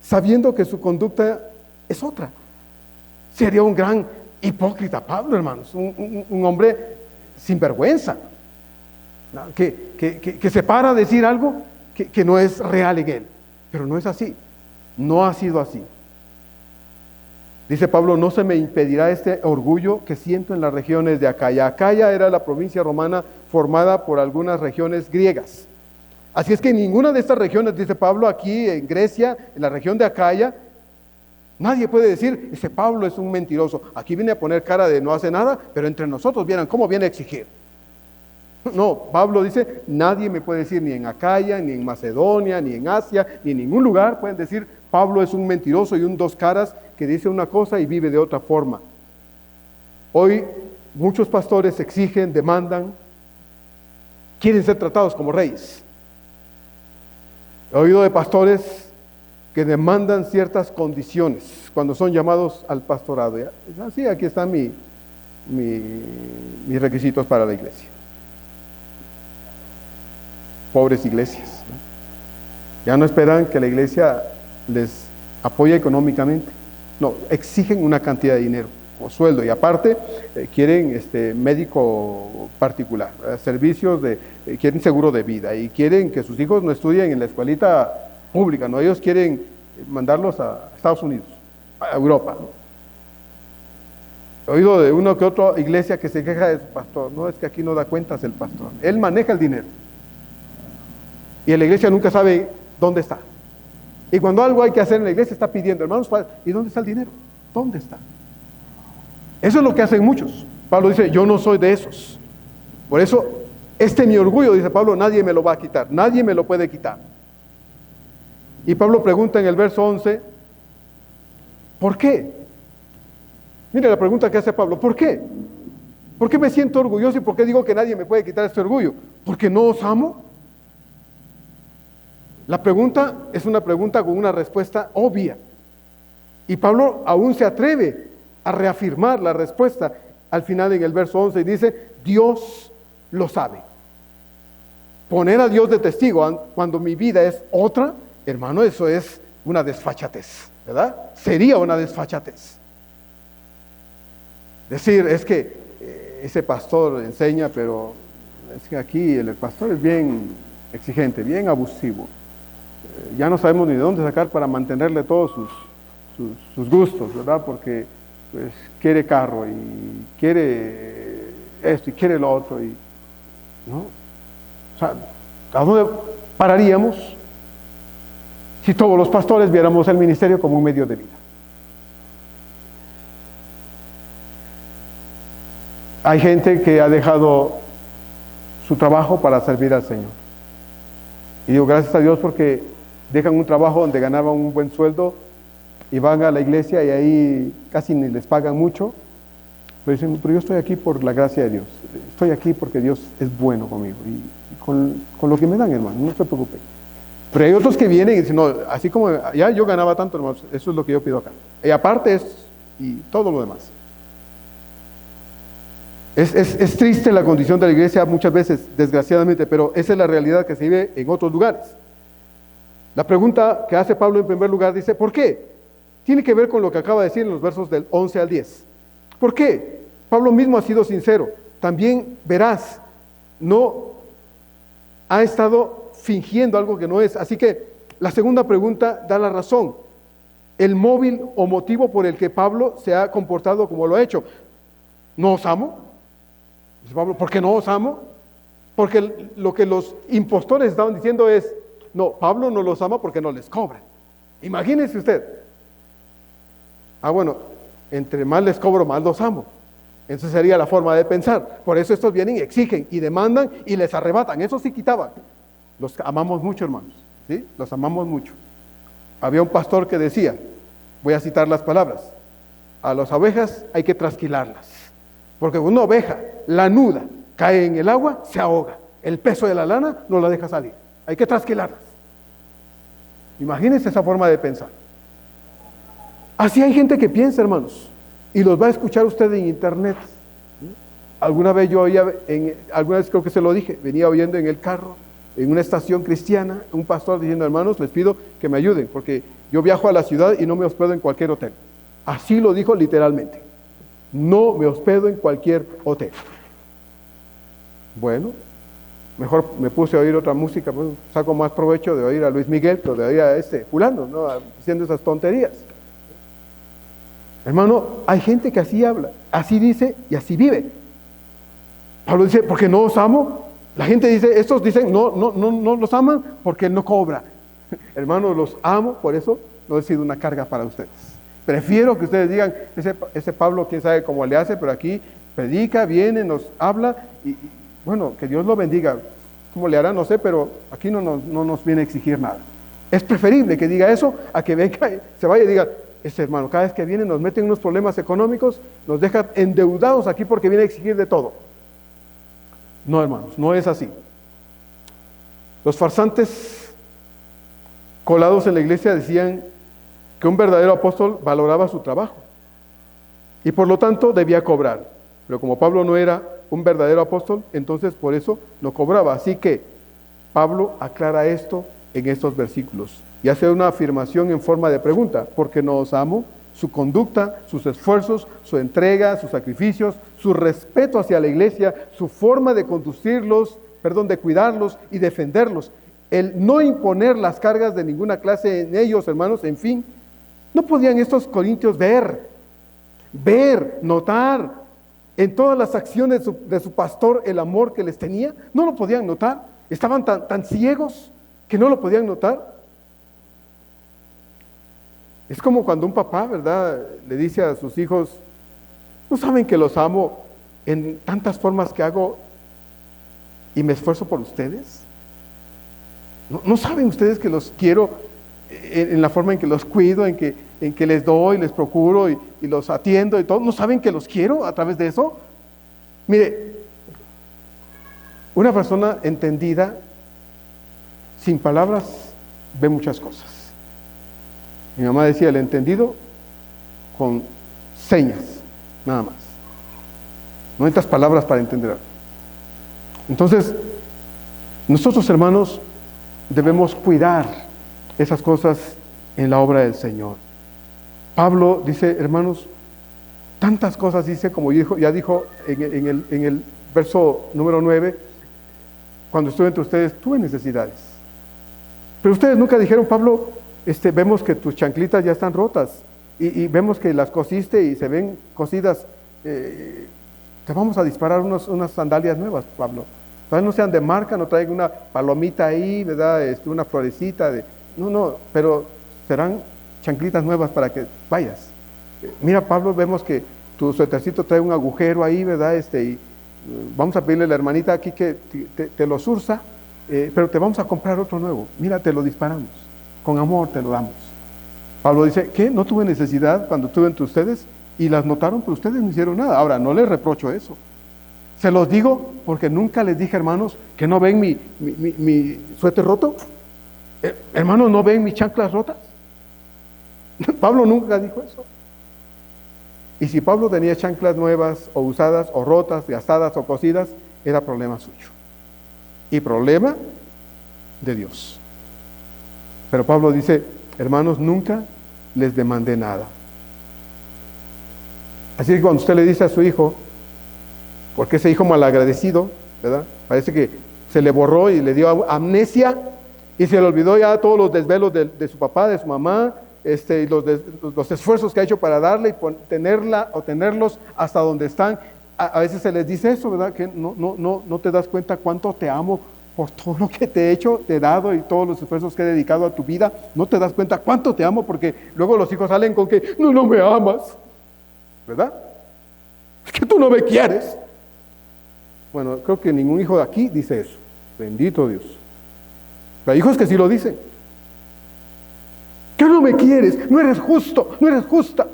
sabiendo que su conducta es otra? Sería un gran hipócrita Pablo, hermanos, un hombre sin vergüenza, ¿no? que se para a decir algo que no es real en él. Pero no es así, no ha sido así. Dice Pablo, no se me impedirá este orgullo que siento en las regiones de Acaya. Acaya era la provincia romana formada por algunas regiones griegas. Así es que en ninguna de estas regiones, dice Pablo, aquí en Grecia, en la región de Acaya, nadie puede decir, ese Pablo es un mentiroso. Aquí viene a poner cara de no hace nada, pero entre nosotros vieran cómo viene a exigir. No, Pablo dice, nadie me puede decir ni en Acaya, ni en Macedonia, ni en Asia, ni en ningún lugar pueden decir, Pablo es un mentiroso y un dos caras que dice una cosa y vive de otra forma. Hoy muchos pastores exigen, demandan, quieren ser tratados como reyes. He oído de pastores que demandan ciertas condiciones cuando son llamados al pastorado. Así, aquí están mis requisitos para la iglesia. Pobres iglesias, ¿no? Ya no esperan que la iglesia les apoye económicamente. No, exigen una cantidad de dinero o sueldo y aparte quieren médico particular, servicios quieren seguro de vida y quieren que sus hijos no estudien en la escuelita pública, no, ellos quieren mandarlos a Estados Unidos, a Europa, ¿no? He oído de una que otra iglesia que se queja de su pastor, no, es que aquí no da cuentas el pastor, él maneja el dinero y la iglesia nunca sabe dónde está. Y cuando algo hay que hacer en la iglesia está pidiendo, hermanos, ¿y dónde está el dinero? ¿Dónde está? Eso es lo que hacen muchos. Pablo dice, yo no soy de esos. Por eso, mi orgullo, dice Pablo, nadie me lo va a quitar, nadie me lo puede quitar. Y Pablo pregunta en el verso 11, ¿por qué? Mire la pregunta que hace Pablo, ¿por qué? ¿Por qué me siento orgulloso y por qué digo que nadie me puede quitar este orgullo? ¿Porque no os amo? La pregunta es una pregunta con una respuesta obvia. Y Pablo aún se atreve a reafirmar la respuesta al final en el verso 11 y dice, Dios lo sabe. Poner a Dios de testigo cuando mi vida es otra, hermano, eso es una desfachatez. ¿verdad? Sería una desfachatez. Decir, es que ese pastor enseña, pero es que aquí el pastor es bien exigente, bien abusivo. Ya no sabemos ni de dónde sacar para mantenerle todos sus gustos, ¿verdad? Porque pues quiere carro y quiere esto y quiere lo otro, y, ¿no? O sea, ¿a dónde pararíamos si todos los pastores viéramos el ministerio como un medio de vida? Hay gente que ha dejado su trabajo para servir al Señor. Y digo, gracias a Dios, porque dejan un trabajo donde ganaban un buen sueldo y van a la iglesia y ahí casi ni les pagan mucho. Pero dicen, pero yo estoy aquí por la gracia de Dios. Estoy aquí porque Dios es bueno conmigo. Y con lo que me dan, hermano, no se preocupe. Pero hay otros que vienen y dicen, no, así como ya yo ganaba tanto, hermano, eso es lo que yo pido acá. Y aparte y todo lo demás. Es triste la condición de la iglesia muchas veces, desgraciadamente, pero esa es la realidad que se vive en otros lugares. La pregunta que hace Pablo en primer lugar dice, ¿por qué? Tiene que ver con lo que acaba de decir en los versos del 11 al 10. ¿Por qué? Pablo mismo ha sido sincero. También verás, no ha estado fingiendo algo que no es. Así que la segunda pregunta da la razón. El móvil o motivo por el que Pablo se ha comportado como lo ha hecho. ¿No os amo? Dice Pablo, ¿por qué no os amo? Porque lo que los impostores estaban diciendo es, no, Pablo no los ama porque no les cobra. Imagínense usted. Bueno, entre más les cobro, más los amo. Esa sería la forma de pensar. Por eso estos vienen y exigen y demandan y les arrebatan. Eso sí quitaban. Los amamos mucho, hermanos. ¿Sí? Los amamos mucho. Había un pastor que decía, voy a citar las palabras, a las ovejas hay que trasquilarlas. Porque una oveja lanuda cae en el agua, se ahoga. El peso de la lana no la deja salir. Hay que trasquilarlas. Imagínense esa forma de pensar. Así hay gente que piensa, hermanos, y los va a escuchar usted en internet. Alguna vez alguna vez creo que se lo dije, venía oyendo en el carro, en una estación cristiana, un pastor diciendo, hermanos, les pido que me ayuden, porque yo viajo a la ciudad y no me hospedo en cualquier hotel. Así lo dijo literalmente. No me hospedo en cualquier hotel. Bueno, mejor me puse a oír otra música, pues saco más provecho de oír a Luis Miguel que de oír a fulano, ¿no? Haciendo esas tonterías. Hermano, hay gente que así habla, así dice y así vive. Pablo dice, porque no os amo. La gente dice, estos dicen, no los aman porque él no cobra. Hermano, los amo, por eso no he sido una carga para ustedes. Prefiero que ustedes digan, ese Pablo, quién sabe cómo le hace, pero aquí predica, viene, nos habla, y bueno, que Dios lo bendiga. ¿Cómo le hará? No sé, pero aquí no nos viene a exigir nada. Es preferible que diga eso a que venga, se vaya y diga, ese hermano, cada vez que viene nos mete en unos problemas económicos, nos deja endeudados aquí porque viene a exigir de todo. No, hermanos, no es así. Los farsantes colados en la iglesia decían que un verdadero apóstol valoraba su trabajo y por lo tanto debía cobrar. Pero como Pablo no era un verdadero apóstol, entonces por eso no cobraba. Así que Pablo aclara esto en estos versículos y hace una afirmación en forma de pregunta: porque no os amo, su conducta, sus esfuerzos, su entrega, sus sacrificios, su respeto hacia la iglesia, su forma de conducirlos, de cuidarlos y defenderlos, el no imponer las cargas de ninguna clase en ellos, hermanos, en fin, ¿no podían estos corintios ver, notar en todas las acciones de su pastor el amor que les tenía? ¿No lo podían notar? ¿Estaban tan ciegos que no lo podían notar? Es como cuando un papá, ¿verdad?, le dice a sus hijos, ¿no saben que los amo en tantas formas que hago y me esfuerzo por ustedes? ¿No saben ustedes que los quiero en la forma en que los cuido, en que les doy, les procuro y los atiendo y todo? ¿No saben que los quiero a través de eso? Mire, una persona entendida, sin palabras, ve muchas cosas. Mi mamá decía, el entendido con señas, nada más. No necesitas palabras para entender. Entonces, nosotros, hermanos, debemos cuidar esas cosas en la obra del Señor. Pablo dice, hermanos, tantas cosas dice, como ya dijo en el verso número 9, cuando estuve entre ustedes, tuve necesidades. Pero ustedes nunca dijeron, Pablo, vemos que tus chanclitas ya están rotas y vemos que las cosiste y se ven cosidas. Te vamos a disparar unas sandalias nuevas, Pablo. Tal vez no sean de marca, no traigan una palomita ahí, ¿verdad? Una florecita. No, pero serán chanclitas nuevas para que vayas. Mira, Pablo, vemos que tu suétercito trae un agujero ahí, ¿verdad? Y vamos a pedirle a la hermanita aquí que te lo surza, pero te vamos a comprar otro nuevo. Mira, te lo disparamos. Con amor te lo damos. Pablo dice, ¿qué? No tuve necesidad cuando estuve entre ustedes y las notaron, pero ustedes no hicieron nada. Ahora, no les reprocho eso. Se los digo porque nunca les dije, hermanos, que no ven mi suéter roto. Hermanos, ¿no ven mis chanclas rotas? Pablo nunca dijo eso. Y si Pablo tenía chanclas nuevas o usadas o rotas, gastadas o cosidas, era problema suyo. Y problema de Dios. Pero Pablo dice, hermanos, nunca les demandé nada. Así que cuando usted le dice a su hijo, porque ese hijo malagradecido, ¿verdad? Parece que se le borró y le dio amnesia y se le olvidó ya todos los desvelos de su papá, de su mamá, y los esfuerzos que ha hecho para darle y tenerlos hasta donde están. A veces se les dice eso, ¿verdad? Que no te das cuenta cuánto te amo por todo lo que te he hecho, te he dado y todos los esfuerzos que he dedicado a tu vida. No te das cuenta cuánto te amo porque luego los hijos salen con que no me amas, ¿verdad? Es que tú no me quieres. Bueno, creo que ningún hijo de aquí dice eso. Bendito Dios. Pero hay hijos que sí lo dicen. ¿Qué no me quieres? No eres justo, no eres justa.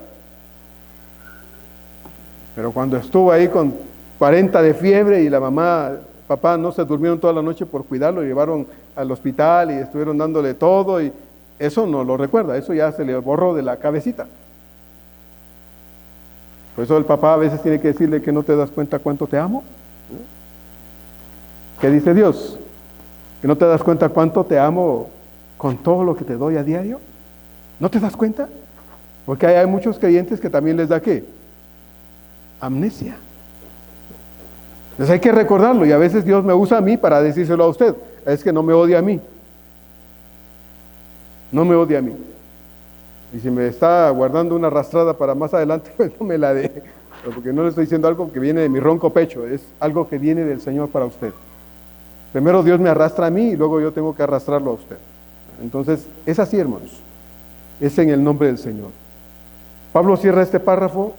Pero cuando estuvo ahí con 40 de fiebre y la mamá, papá no se durmieron toda la noche por cuidarlo, lo llevaron al hospital y estuvieron dándole todo y eso no lo recuerda, eso ya se le borró de la cabecita. Por eso el papá a veces tiene que decirle que no te das cuenta cuánto te amo. ¿Qué dice Dios? ¿Que no te das cuenta cuánto te amo con todo lo que te doy a diario? ¿No te das cuenta? Porque hay muchos creyentes que también les da ¿qué? Amnesia. Entonces hay que recordarlo y a veces Dios me usa a mí para decírselo a usted. Es que no me odia a mí. No me odia a mí. Y si me está guardando una arrastrada para más adelante, pues no me la dé. Porque no le estoy diciendo algo que viene de mi ronco pecho, es algo que viene del Señor para usted. Primero Dios me arrastra a mí y luego yo tengo que arrastrarlo a usted. Entonces, es así, hermanos. Es en el nombre del Señor. Pablo cierra este párrafo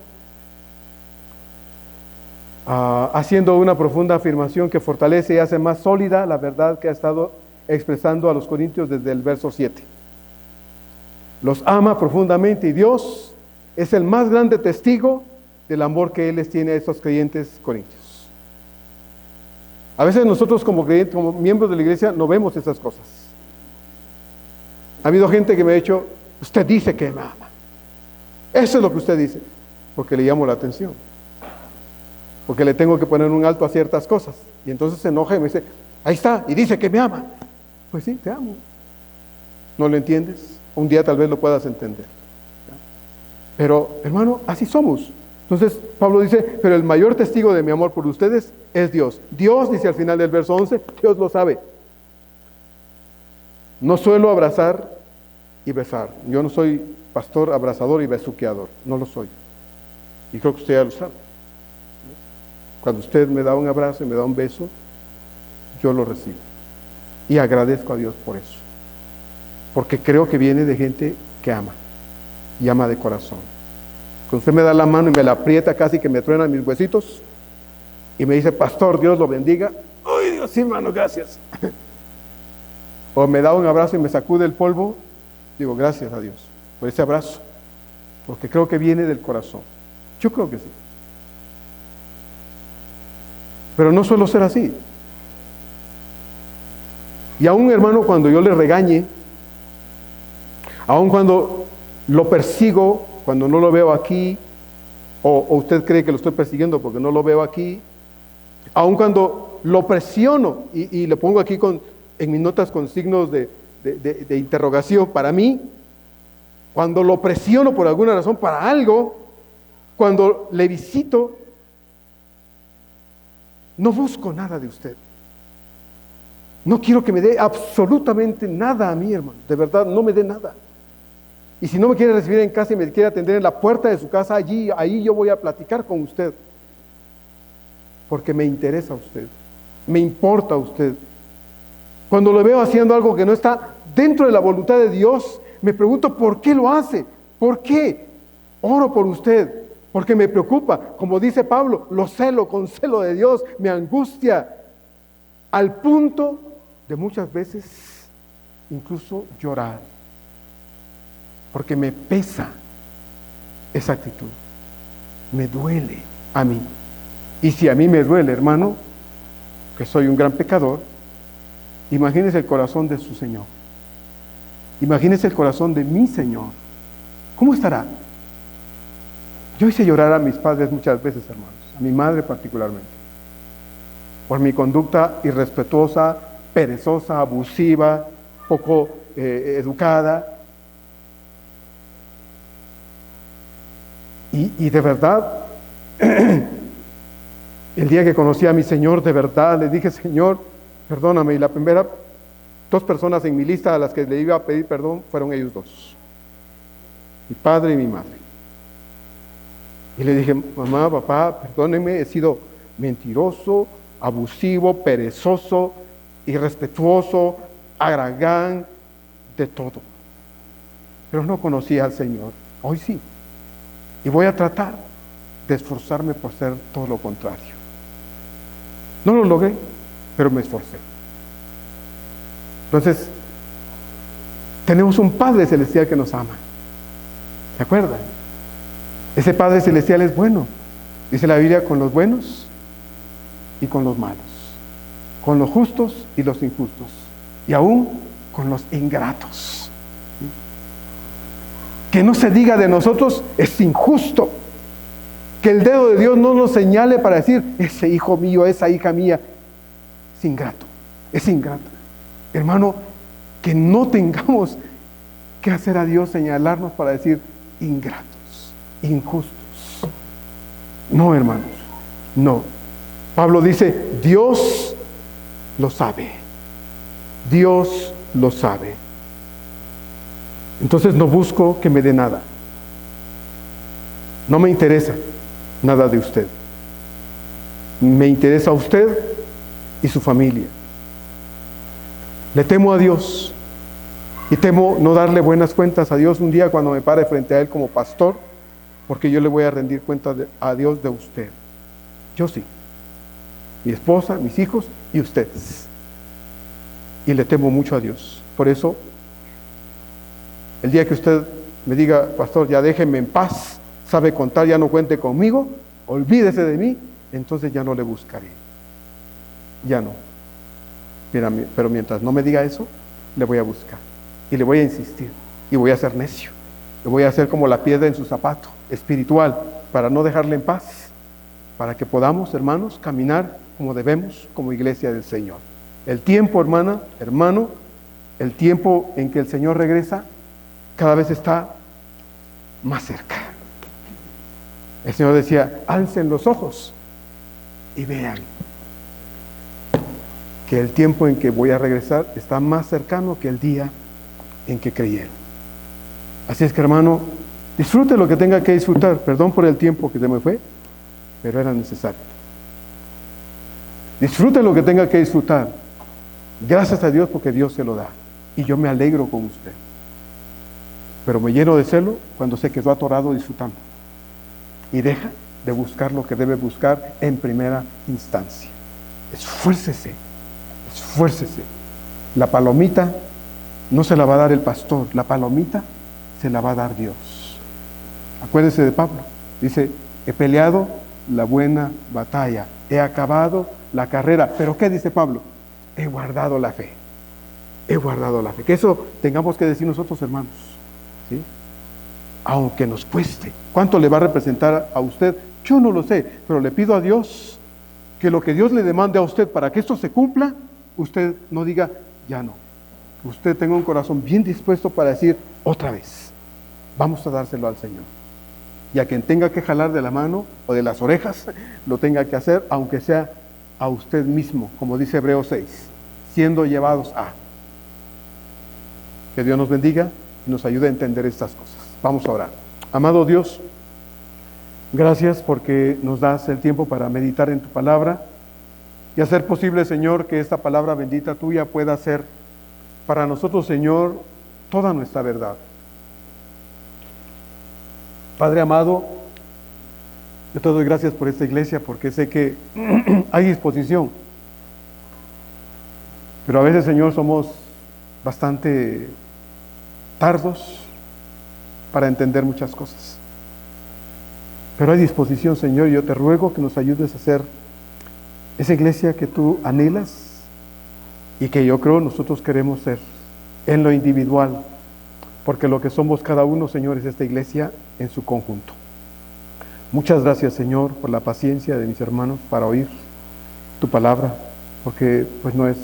haciendo una profunda afirmación que fortalece y hace más sólida la verdad que ha estado expresando a los corintios desde el verso 7. Los ama profundamente y Dios es el más grande testigo del amor que Él les tiene a estos creyentes corintios. A veces nosotros como creyentes, como miembros de la iglesia, no vemos esas cosas. Ha habido gente que me ha dicho, usted dice que me ama. Eso es lo que usted dice, porque le llamo la atención. Porque le tengo que poner un alto a ciertas cosas. Y entonces se enoja y me dice, ahí está, y dice que me ama. Pues sí, te amo. ¿No lo entiendes? Un día tal vez lo puedas entender. Pero, hermano, así somos. Entonces, Pablo dice, pero el mayor testigo de mi amor por ustedes es Dios. Dios, dice al final del verso 11, Dios lo sabe. No suelo abrazar y besar. Yo no soy pastor abrazador y besuqueador. No lo soy. Y creo que usted ya lo sabe. Cuando usted me da un abrazo y me da un beso, yo lo recibo. Y agradezco a Dios por eso. Porque creo que viene de gente que ama. Y ama de corazón. Cuando usted me da la mano y me la aprieta casi que me truenan mis huesitos y me dice, pastor, Dios lo bendiga. ¡Ay, Dios, sí, hermano, gracias! O me da un abrazo y me sacude el polvo, digo, gracias a Dios por ese abrazo. Porque creo que viene del corazón. Yo creo que sí. Pero no suelo ser así. Y aún, hermano, cuando yo le regañe, aún cuando lo persigo, cuando no lo veo aquí, o usted cree que lo estoy persiguiendo porque no lo veo aquí, aun cuando lo presiono y le pongo aquí en mis notas con signos de interrogación para mí, cuando lo presiono por alguna razón para algo, cuando le visito, no busco nada de usted. No quiero que me dé absolutamente nada a mí, hermano. De verdad, no me dé nada. Y si no me quiere recibir en casa y me quiere atender en la puerta de su casa, ahí yo voy a platicar con usted. Porque me interesa a usted. Me importa a usted. Cuando lo veo haciendo algo que no está dentro de la voluntad de Dios, me pregunto por qué lo hace. ¿Por qué? Oro por usted. Porque me preocupa. Como dice Pablo, lo celo con celo de Dios. Me angustia. Al punto de muchas veces incluso llorar. Porque me pesa esa actitud. Me duele a mí. Y si a mí me duele, hermano, que soy un gran pecador, imagínese el corazón de su Señor. Imagínese el corazón de mi Señor. ¿Cómo estará? Yo hice llorar a mis padres muchas veces, hermanos, a mi madre particularmente, por mi conducta irrespetuosa, perezosa, abusiva, poco educada. Y de verdad, el día que conocí a mi Señor, de verdad, le dije, Señor, perdóname. Y la primera, 2 personas en mi lista a las que le iba a pedir perdón fueron ellos 2. Mi padre y mi madre. Y le dije, mamá, papá, perdónenme, he sido mentiroso, abusivo, perezoso, irrespetuoso, haragán, de todo. Pero no conocía al Señor. Hoy sí. Y voy a tratar de esforzarme por ser todo lo contrario. No lo logré, pero me esforcé. Entonces, tenemos un Padre Celestial que nos ama. ¿Se acuerdan? Ese Padre Celestial es bueno. Dice la Biblia, con los buenos y con los malos. Con los justos y los injustos. Y aún con los ingratos. Que no se diga de nosotros, es injusto. Que el dedo de Dios no nos señale para decir, ese hijo mío, esa hija mía, es ingrato, es ingrato. Hermano, que no tengamos que hacer a Dios señalarnos para decir ingratos, injustos. No, hermanos, no. Pablo dice, Dios lo sabe. Dios lo sabe. Entonces no busco que me dé nada. No me interesa nada de usted. Me interesa a usted y su familia. Le temo a Dios y temo no darle buenas cuentas a Dios un día cuando me pare frente a Él como pastor, porque yo le voy a rendir cuenta a Dios de usted. Yo sí. Mi esposa, mis hijos y ustedes. Y le temo mucho a Dios. Por eso, el día que usted me diga, pastor, ya déjeme en paz, sabe contar, ya no cuente conmigo, olvídese de mí, entonces ya no le buscaré. Ya no. Pero mientras no me diga eso, le voy a buscar. Y le voy a insistir. Y voy a ser necio. Le voy a hacer como la piedra en su zapato, espiritual, para no dejarle en paz. Para que podamos, hermanos, caminar como debemos, como iglesia del Señor. El tiempo, hermano, el tiempo en que el Señor regresa, cada vez está más cerca. El Señor decía, alcen los ojos y vean que el tiempo en que voy a regresar está más cercano que el día en que creyeron. Así es que, hermano, disfrute lo que tenga que disfrutar. Perdón por el tiempo que se me fue, pero era necesario. Disfrute lo que tenga que disfrutar. Gracias a Dios porque Dios se lo da. Y yo me alegro con usted. Pero me lleno de celo cuando se quedó atorado disfrutando. Y deja de buscar lo que debe buscar en primera instancia. Esfuércese, esfuércese. La palomita no se la va a dar el pastor, la palomita se la va a dar Dios. Acuérdese de Pablo. Dice, he peleado la buena batalla, he acabado la carrera. ¿Pero qué dice Pablo? He guardado la fe. He guardado la fe. Que eso tengamos que decir nosotros, hermanos. ¿Sí? Aunque nos cueste. ¿Cuánto le va a representar a usted? Yo no lo sé, pero le pido a Dios que lo que Dios le demande a usted para que esto se cumpla, usted no diga, ya no. Usted tenga un corazón bien dispuesto para decir, otra vez. vamos a dárselo al Señor. Y a quien tenga que jalar de la mano o de las orejas, lo tenga que hacer, aunque sea a usted mismo, como dice Hebreos 6, siendo llevados a. Que Dios nos bendiga y nos ayude a entender estas cosas. Vamos a orar. Amado Dios, gracias porque nos das el tiempo para meditar en tu palabra y hacer posible, Señor, que esta palabra bendita tuya pueda ser para nosotros, Señor, toda nuestra verdad. Padre amado, yo te doy gracias por esta iglesia porque sé que hay disposición. Pero a veces, Señor, somos bastante tardos para entender muchas cosas. Pero hay disposición, Señor, y yo te ruego que nos ayudes a ser esa iglesia que tú anhelas y que yo creo nosotros queremos ser en lo individual, porque lo que somos cada uno, Señor, es esta iglesia en su conjunto. Muchas gracias, Señor, por la paciencia de mis hermanos para oír tu palabra, porque pues no es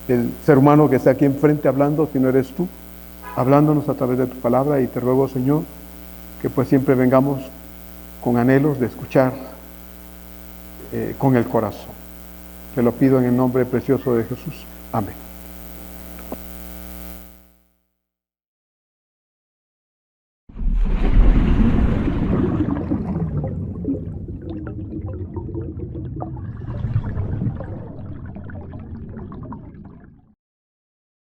el ser humano que está aquí enfrente hablando, sino eres tú, hablándonos a través de tu palabra, y te ruego, Señor, que pues siempre vengamos con anhelos de escuchar con el corazón. Te lo pido en el nombre precioso de Jesús. Amén.